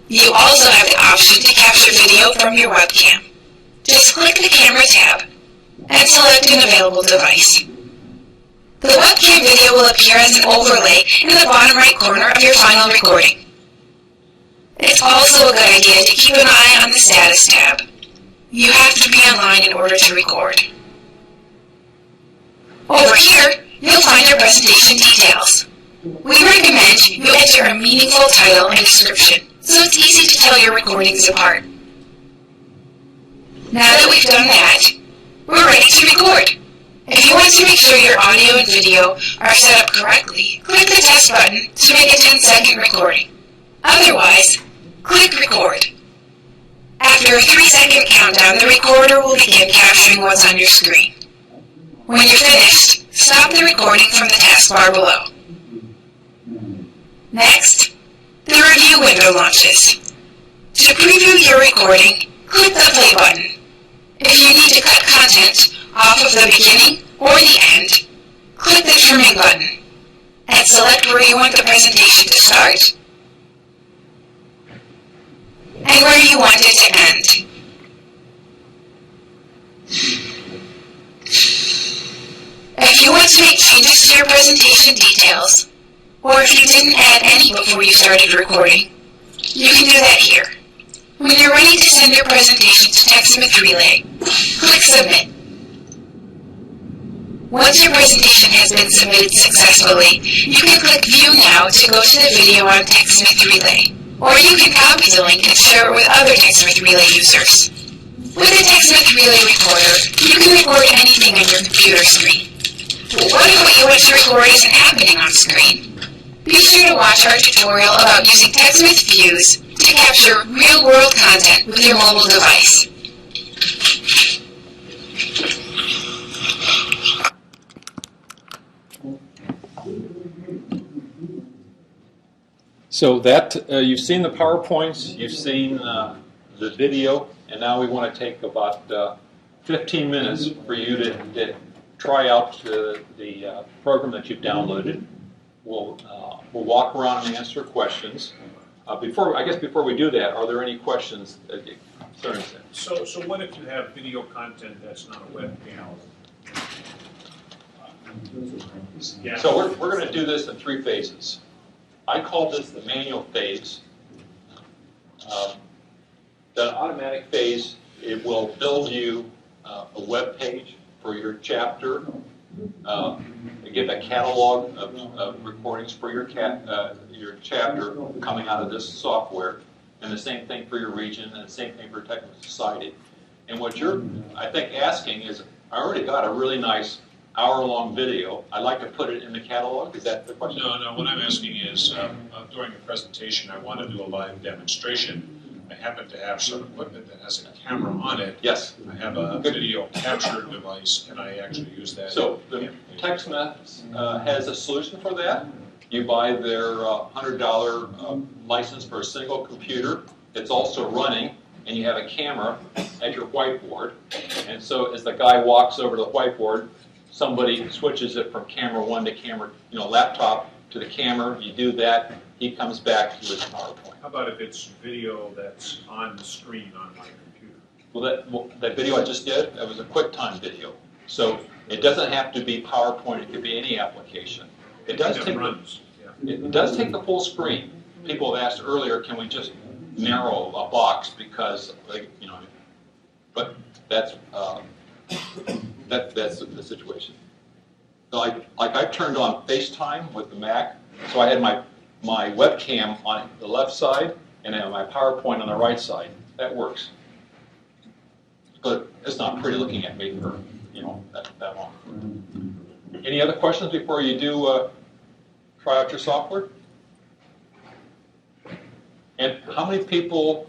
You also have the option to capture video from your webcam. Just click the camera tab and select an available device. The webcam video will appear as an overlay in the bottom right corner of your final recording. It's also a good idea to keep an eye on the status tab. You have to be online in order to record. Over here, you'll find your presentation details. We recommend you enter a meaningful title and description, so it's easy to tell your recordings apart. Now that we've done that, we're ready to record. If you want to make sure your audio and video are set up correctly, click the test button to make a 10-second recording. Otherwise, click record. After a 3-second countdown, the recorder will begin capturing what's on your screen. When you're finished, stop the recording from the taskbar below. Next, the review window launches. To preview your recording, click the play button. If you need to cut content off of the beginning or the end, click the trimming button and select where you want the presentation to start and where you want it to end. If you want to make changes to your presentation details, or if you didn't add any before you started recording, you can do that here. When you're ready to send your presentation to TechSmith Relay, click Submit. Once your presentation has been submitted successfully, you can click View Now to go to the video on TechSmith Relay, or you can copy the link and share it with other TechSmith Relay users. With the TechSmith Relay Recorder, you can record anything on your computer screen. What if what you want to record isn't happening on screen? Be sure to watch our tutorial about using TechSmith Views to capture real-world content with your mobile device. So that you've seen the PowerPoints, you've seen the video, and now we want to take about 15 minutes for you to try out the program that you've downloaded. We'll walk around and answer questions. Before we do that, are there any questions concerning that? So what if you have video content that's not a webcam? Yeah. So we're going to do this in 3 phases. I call this the manual phase. The automatic phase, it will build you a web page for your chapter, give a catalog of recordings for your chapter coming out of this software, and the same thing for your region, and the same thing for Technical Society. And what you're, I think, asking is, I already got a really nice hour-long video. I'd like to put it in the catalog. Is that the question? No. What I'm asking is, during a presentation, I want to do a live demonstration. I happen to have some equipment that has a camera on it. Yes. I have a video capture device, and I actually use that. So the TechSmith has a solution for that. You buy their $100 license for a single computer. It's also running, and you have a camera at your whiteboard. And so as the guy walks over to the whiteboard, somebody switches it from camera 1 to camera, laptop to the camera, you do that, he comes back to his PowerPoint. How about if it's video that's on the screen on my computer? Well, that video I just did, that was a QuickTime video. So it doesn't have to be PowerPoint, it could be any application. It does take the full screen. People have asked earlier, can we just narrow a box because, you know, but that's the situation. So like I turned on FaceTime with the Mac, so I had my webcam on the left side and I had my PowerPoint on the right side. That works. But it's not pretty looking at me for, you know, that long. Any other questions before you do try out your software? And how many people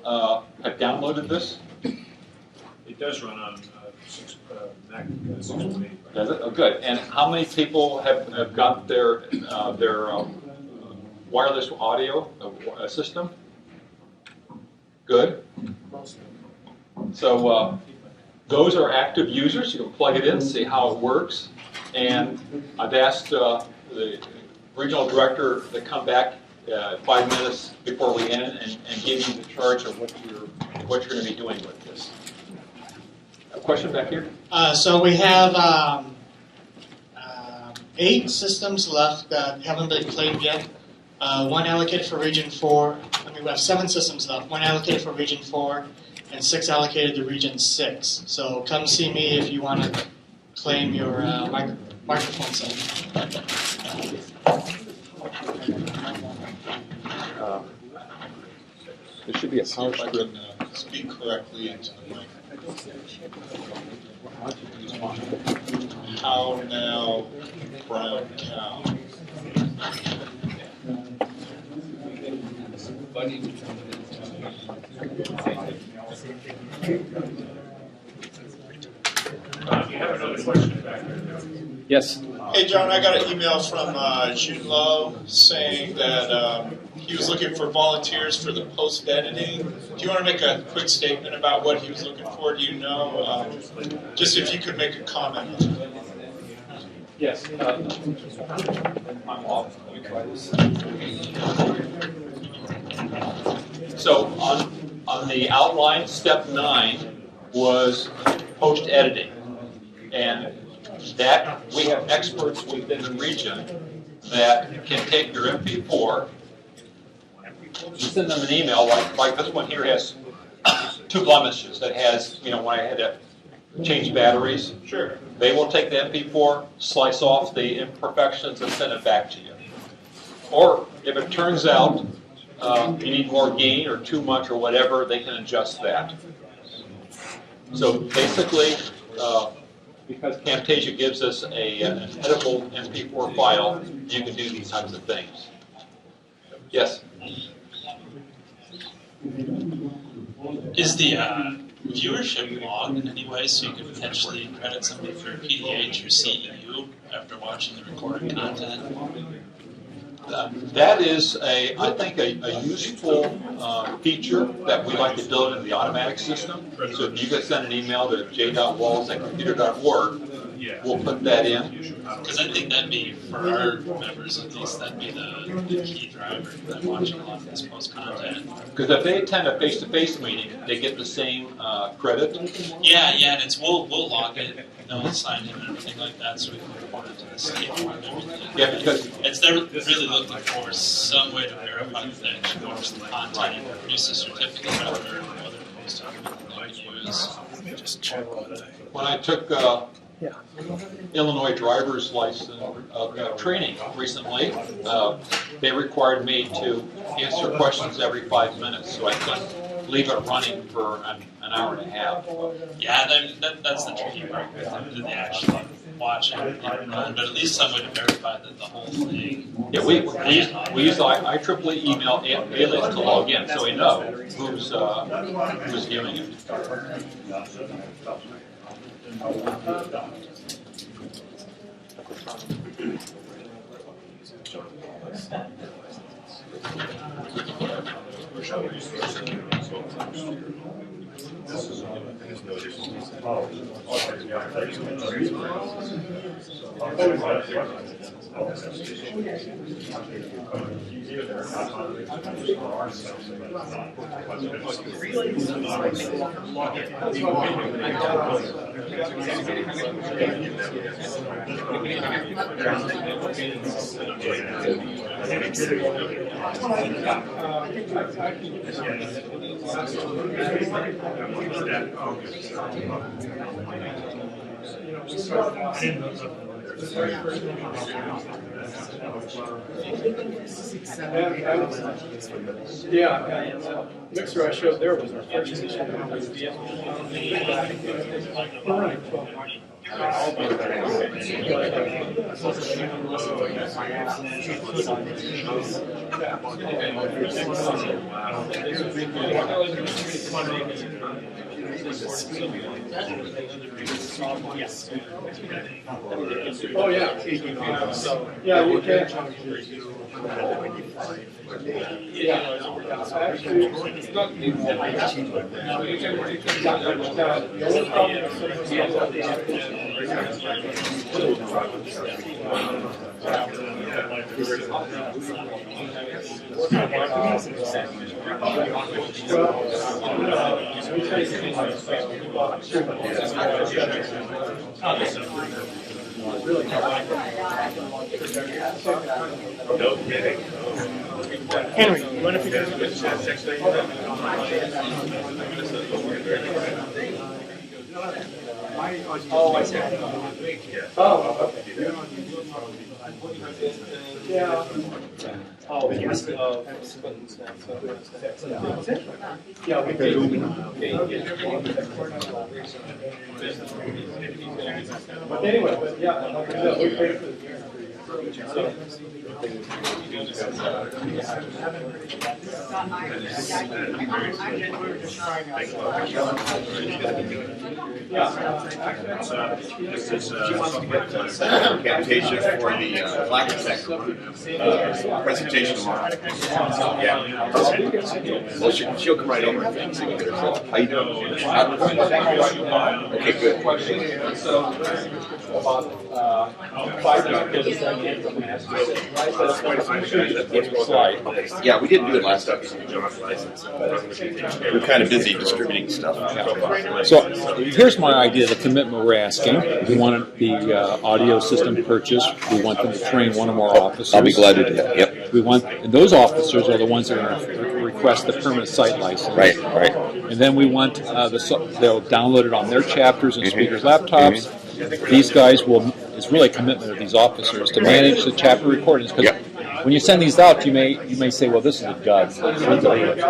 have downloaded this? It does run on Mac 6.8. Does it? Oh, good. And how many people have got their wireless audio system? Good. So those are active users. You can plug it in, see how it works. And I've asked the regional director to come back 5 minutes before we end and give you the charge of what you're going to be doing with this. A question back here? So we have 8 systems left that haven't been claimed yet. 1 allocated for Region 4. I mean, we have 7 systems left. 1 allocated for Region 4 and 6 allocated to Region 6. So come see me if you want to claim your microphone set. There should be a power strip. Speak correctly into the mic. How now, brown cow? You have another question back there. Yes. Hey, John, I got an email from June Lowe saying that he was looking for volunteers for the post-editing. Do you want to make a quick statement about what he was looking for? Do you know? Just if you could make a comment. Yes. I'm off. Let me try this. So on the outline, step 9 was post-editing. And that we have experts within the region that can take your MP4, send them an email, like this one here has 2 blemishes that has, you know, when I had to change batteries. Sure. They will take the MP4, slice off the imperfections, and send it back to you. Or if it turns out you need more gain or too much or whatever, they can adjust that. So basically, because Camtasia gives us an editable MP4 file, you can do these types of things. Yes? Is the viewership logged in any way so you could potentially credit somebody for PDH or CEU after watching the recorded content? That is, I think, a useful feature that we like to build into the automatic system. So if you could send an email to j.walz@computer.org, we'll put that in. Because I think that'd be, for our members at least, that'd be the key driver for them watching a lot of this post content. Because if they attend a face-to-face meeting, they get the same credit. Yeah, and we'll log it, sign in and everything like that, so we can report it to the state and everything. Yeah, because they're really looking for some way to verify that they actually watch the content and produce a certificate or other post like use. Just check one thing. When I took Illinois driver's license training recently, they required me to answer questions every 5 minutes, so I couldn't leave it running for an hour and a half. Yeah, that's the tricky part. Do they actually watch it, but at least some way to verify that the whole thing. Yeah, we use IEEE email alias to log in, so we know who's viewing it. Yeah, mixer I showed there was our first Oh yeah. Yeah, you can. Yeah, actually, it's not the only No kidding. Henry, you want to figure out Oh, I see. Oh, okay. Yeah. Oh, yes. Yeah, we did. But anyway, but yeah, like I said, we paid for the This is invitation for the Black Tech presentation tomorrow. Yeah. Well, she'll come right over and things. How you doing? Okay, good. About 5 minutes. Yeah, we didn't do it last time. We're kind of busy distributing stuff. So here's my idea, the commitment we're asking. We want the audio system purchased. We want them to train one or more officers. I'll be glad to do that. Yep. We want, and those officers are the ones that are going to request the permanent site license. Right. And then we want, they'll download it on their chapters and speakers' laptops. These guys it's really a commitment of these officers to manage the chapter recordings. Because when you send these out, you may say, well, this is a dud.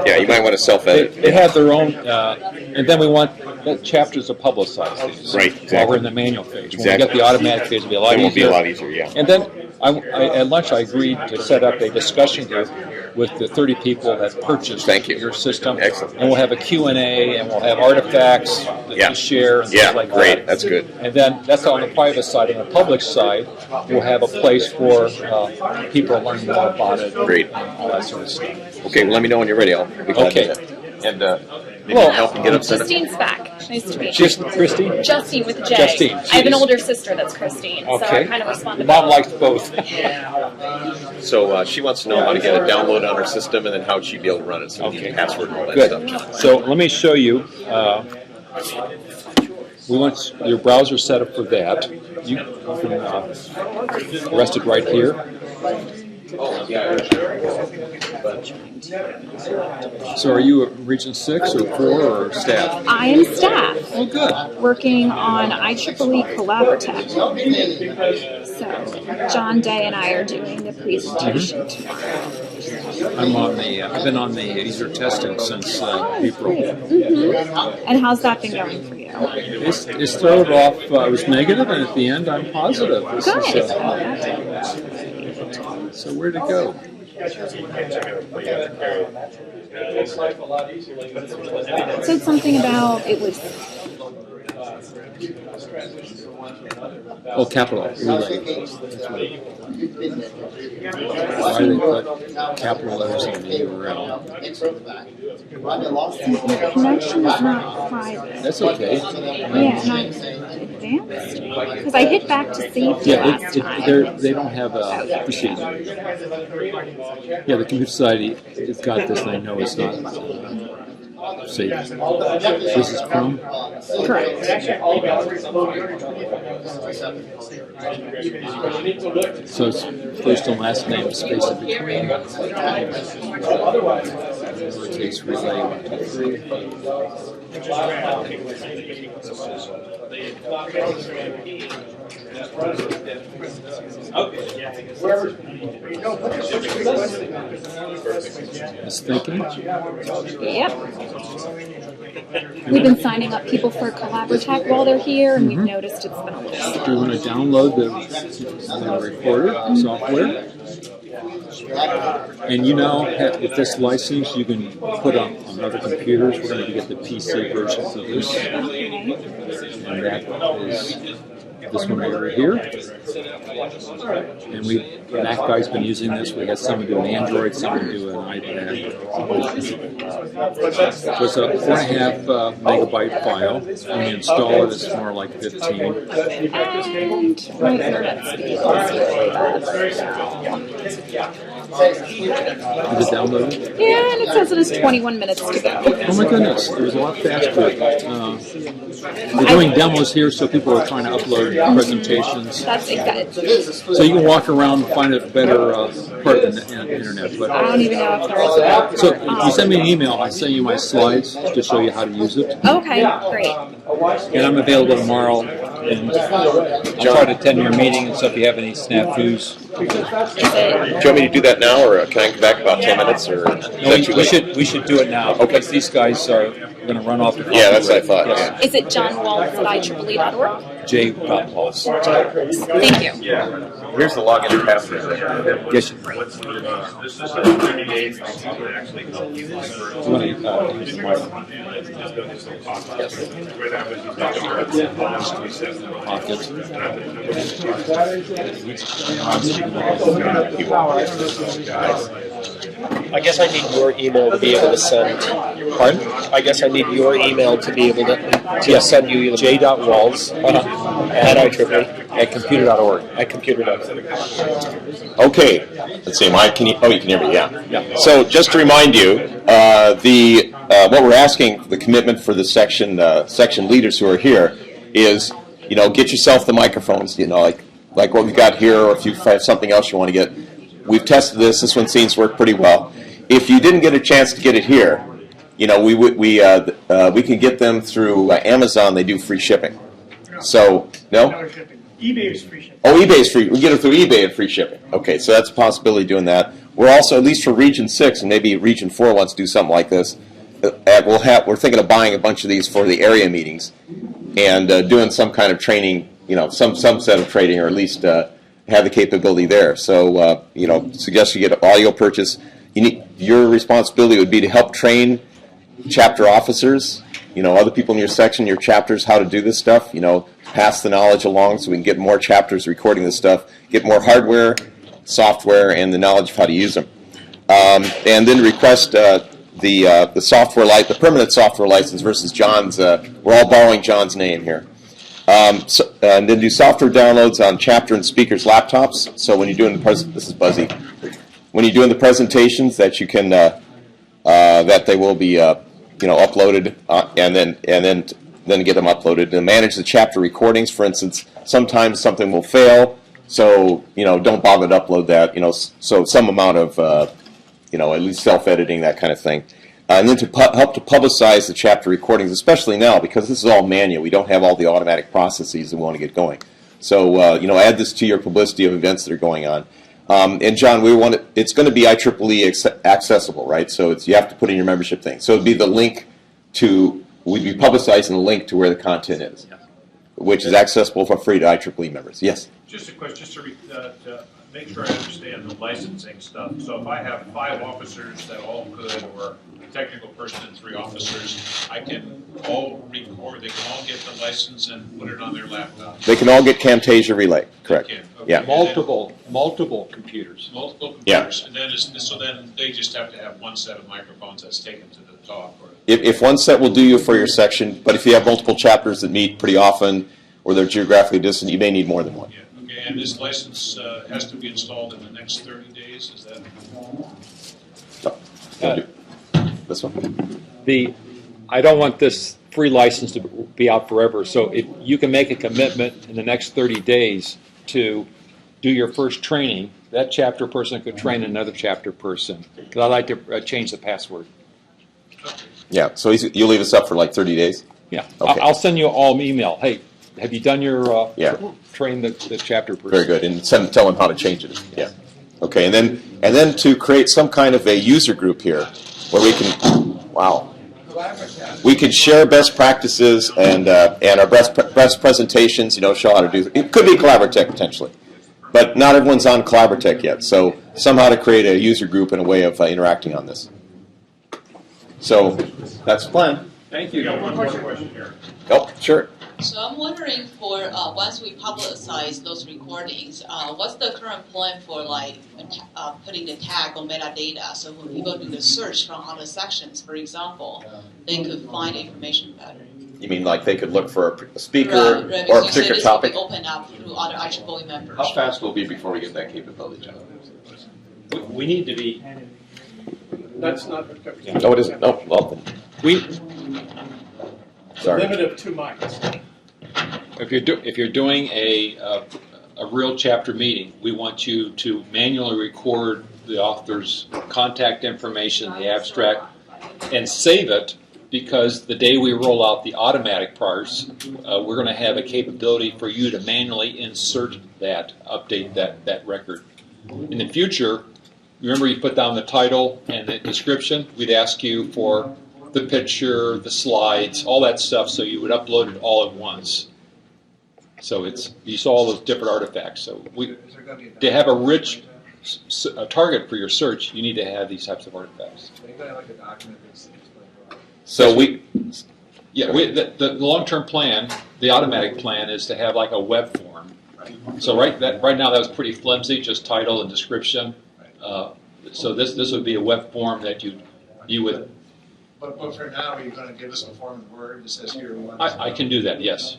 Yeah, you might want to self-edit. They have their own, and then we want the chapters to publicize these. Right, exactly. While we're in the manual phase. When we get the automatic phase, it'll be a lot easier. It will be a lot easier, yeah. And then at lunch, I agreed to set up a discussion group with the 30 people that purchased your system. Excellent. And we'll have a Q&A, and we'll have artifacts to share and things like that. Great. That's good. And then that's on the private side. On the public side, we'll have a place for people to learn more about it. Great. And all that sort of stuff. Okay, well, let me know when you're ready. I'll be glad to do that. And maybe help and get up. Justine's back. Nice to meet you. Just Christine? Justine with a J. Justine. I have an older sister that's Christine, so I kind of respond to Mom both. likes both. So she wants to know how to get a download on her system and then how she'd be able to run it. So we need a password and all that Good. stuff. So let me show you. We want your browser set up for that. You can rest it right here. So are you Region 6 or 4 or staff? I am staff. Oh, good. Working on IEEE Collaborative. So John Day and I are doing the presentation tomorrow. I've been on the user testing since April. And how's that been going for you? It started off, it was negative, and at the end, I'm positive. Good. So where'd it go? It said something about it was. Oh, capital relay. Why do they put capital letters in the URL? The connection is not private. That's okay. Yeah, not advanced. Because I hit back to safety last time. They don't have a procedure. Yeah, the computer society has got this, and I know it's not safe. This is Chrome? Correct. So it's first and last name, space in between. Lowercase relay 1, 2, 3. It's thinking. Yep. We've been signing up people for Collaboratech while they're here, and we've noticed it's been a little slow. Do you want to download the recorder software? And you now have, with this license, you can put on other computers. We're going to get the PC versions of this. And that is this one over here. And Mac guy's been using this. We had someone do an Android, someone do an iPad. So it's a 4.5 megabyte file. When you install it, it's more like 15. And my internet speed is really bad right now. Is it downloaded? Yeah, and it says it is 21 minutes to go. Oh my goodness, it was a lot faster. We're doing demos here, so people are trying to upload presentations. That's exactly. So you can walk around and find a better part of the internet. But I don't even know if there is a... so if you send me an email, I send you my slides to show you how to use it. Okay, great. And I'm available tomorrow. And I'll try to attend your meeting, and so if you have any snafus. Do you want me to do that now, or can I come back about 10 minutes? Or no, we should do it now, because these guys are going to run off the Yeah, that's what I thought. Yes. Is it John Walz at IEEE.org? J.Walz. Thank you. Yeah. Here's the login and password. Yes. This is 30 days. Actually, I guess I need your email to be able to send. Pardon? I guess I need your email to be able to send you either J.Walz at IEEE at computer.org. at computer.org. Okay. Let's see. You can hear me. Yeah. So just to remind you, what we're asking, the commitment for the section leaders who are here is, get yourself the microphones. Like what we've got here, or if you have something else you want to get. We've tested this. This one seems to work pretty well. If you didn't get a chance to get it here, we can get them through Amazon. They do free shipping. So no. eBay is free shipping. Oh, eBay is free. We get it through eBay at free shipping. Okay, so that's a possibility of doing that. We're also, at least for Region 6, and maybe Region 4 wants to do something like this, we're thinking of buying a bunch of these for the area meetings and doing some kind of training, some set of training, or at least have the capability there. So, suggest you get an audio purchase. Your responsibility would be to help train chapter officers, other people in your section, your chapters, how to do this stuff, pass the knowledge along so we can get more chapters recording this stuff, get more hardware, software, and the knowledge of how to use them. And then request the permanent software license versus John's. We're all borrowing John's name here. And then do software downloads on chapter and speakers' laptops. So when you're doing this is Buzzy. When you're doing the presentations, that you can that they will be uploaded and then get them uploaded. And manage the chapter recordings. For instance, sometimes something will fail, so don't bother to upload that. So some amount of at least self-editing, that kind of thing. And then to help to publicize the chapter recordings, especially now, because this is all manual. We don't have all the automatic processes that we want to get going. So, add this to your publicity of events that are going on. And John, it's going to be IEEE accessible, right? So you have to put in your membership thing. So it'd be the link we'd be publicizing the link to where the content is, which is accessible for free to IEEE members. Yes? Just a question, just to make sure I understand the licensing stuff. So if I have 5 officers that all could, or a technical person and 3 officers, I can all record, they can all get the license and put it on their laptop. They can all get Camtasia Relay, correct? Okay. Yeah. Multiple computers. Multiple computers, Yeah. and then so then they just have to have one set of microphones that's taken to the talk. Or If one set will do you for your section, but if you have multiple chapters that meet pretty often, or they're geographically distant, you may need more than one. yeah, okay, and this license has to be installed in the next 30 days. Is that? This one. I don't want this free license to be out forever. So if you can make a commitment in the next 30 days to do your first training, that chapter person could train another chapter person. Because I'd like to change the password. Yeah, so you'll leave us up for like 30 days? Yeah. Okay. I'll send you all an email. Hey, have you done your train the chapter person? Very good, and tell them how to change it. Yeah. Okay, and then to create some kind of a user group here where we can, we can share best practices and our best presentations. Show how to do. It could be Collaboratech potentially, but not everyone's on Collaboratech yet. So somehow to create a user group and a way of interacting on this. So that's the plan. Thank you. One more question here. Oh, sure. So I'm wondering for once we publicize those recordings, what's the current plan for putting the tag on metadata so when people do the search from other sections, for example, they could find information better? You mean like they could look for a speaker Right, or a particular topic? Will be open up through other IEEE members. How fast will it be before we get that capability, John? We need to be. That's not. No, it isn't. No, well then. Sorry. Limit of 2 mics. If you're doing a real chapter meeting, we want you to manually record the author's contact information, the abstract, and save it, because the day we roll out the automatic parts, we're going to have a capability for you to manually insert that, update that record. In the future, remember you put down the title and the description, we'd ask you for the picture, the slides, all that stuff, so you would upload it all at once. So you saw all those different artifacts. So to have a rich target for your search, you need to have these types of artifacts. So the long-term plan, the automatic plan, is to have like a web form. So right now that was pretty flimsy, just title and description. So this would be a web form that you would. But for now, you're going to give us a form in Word that says here we want. I can do that. Yes.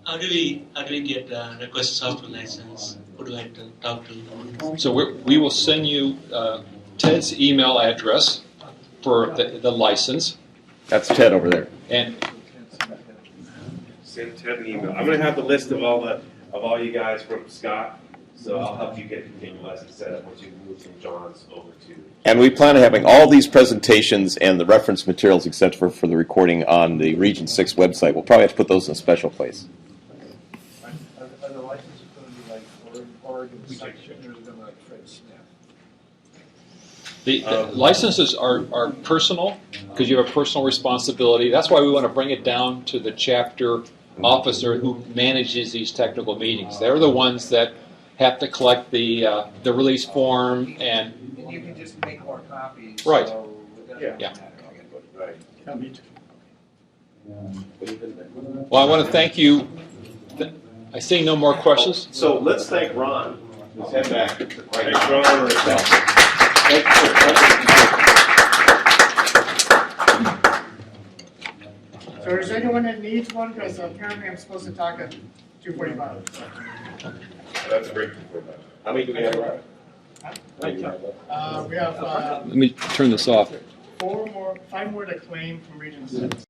How do we get request software license? Who do I have to talk to? So we will send you Ted's email address for the license. That's Ted over there. And Send Ted an email. I'm going to have the list of all you guys from Scott, so I'll help you get the continuing license set up once you move from John's over to. And we plan on having all these presentations and the reference materials, etc., for the recording on the Region 6 website. We'll probably have to put those in a special place. Are the licenses going to be like Oregon section, or is it going to like Fred Smith? The licenses are personal, because you have a personal responsibility. That's why we want to bring it down to the chapter officer who manages these technical meetings. They're the ones that have to collect the release form and You can just make more copies. Right. So Yeah. Right. Well, I want to thank you. I see no more questions. So let's thank Ron. Let's head back. Thanks, Ron. So is there anyone that needs one? Because apparently I'm supposed to talk at 2:45. That's great. How many do we have left? We have Let me turn this off. 5 more to claim from Region 6.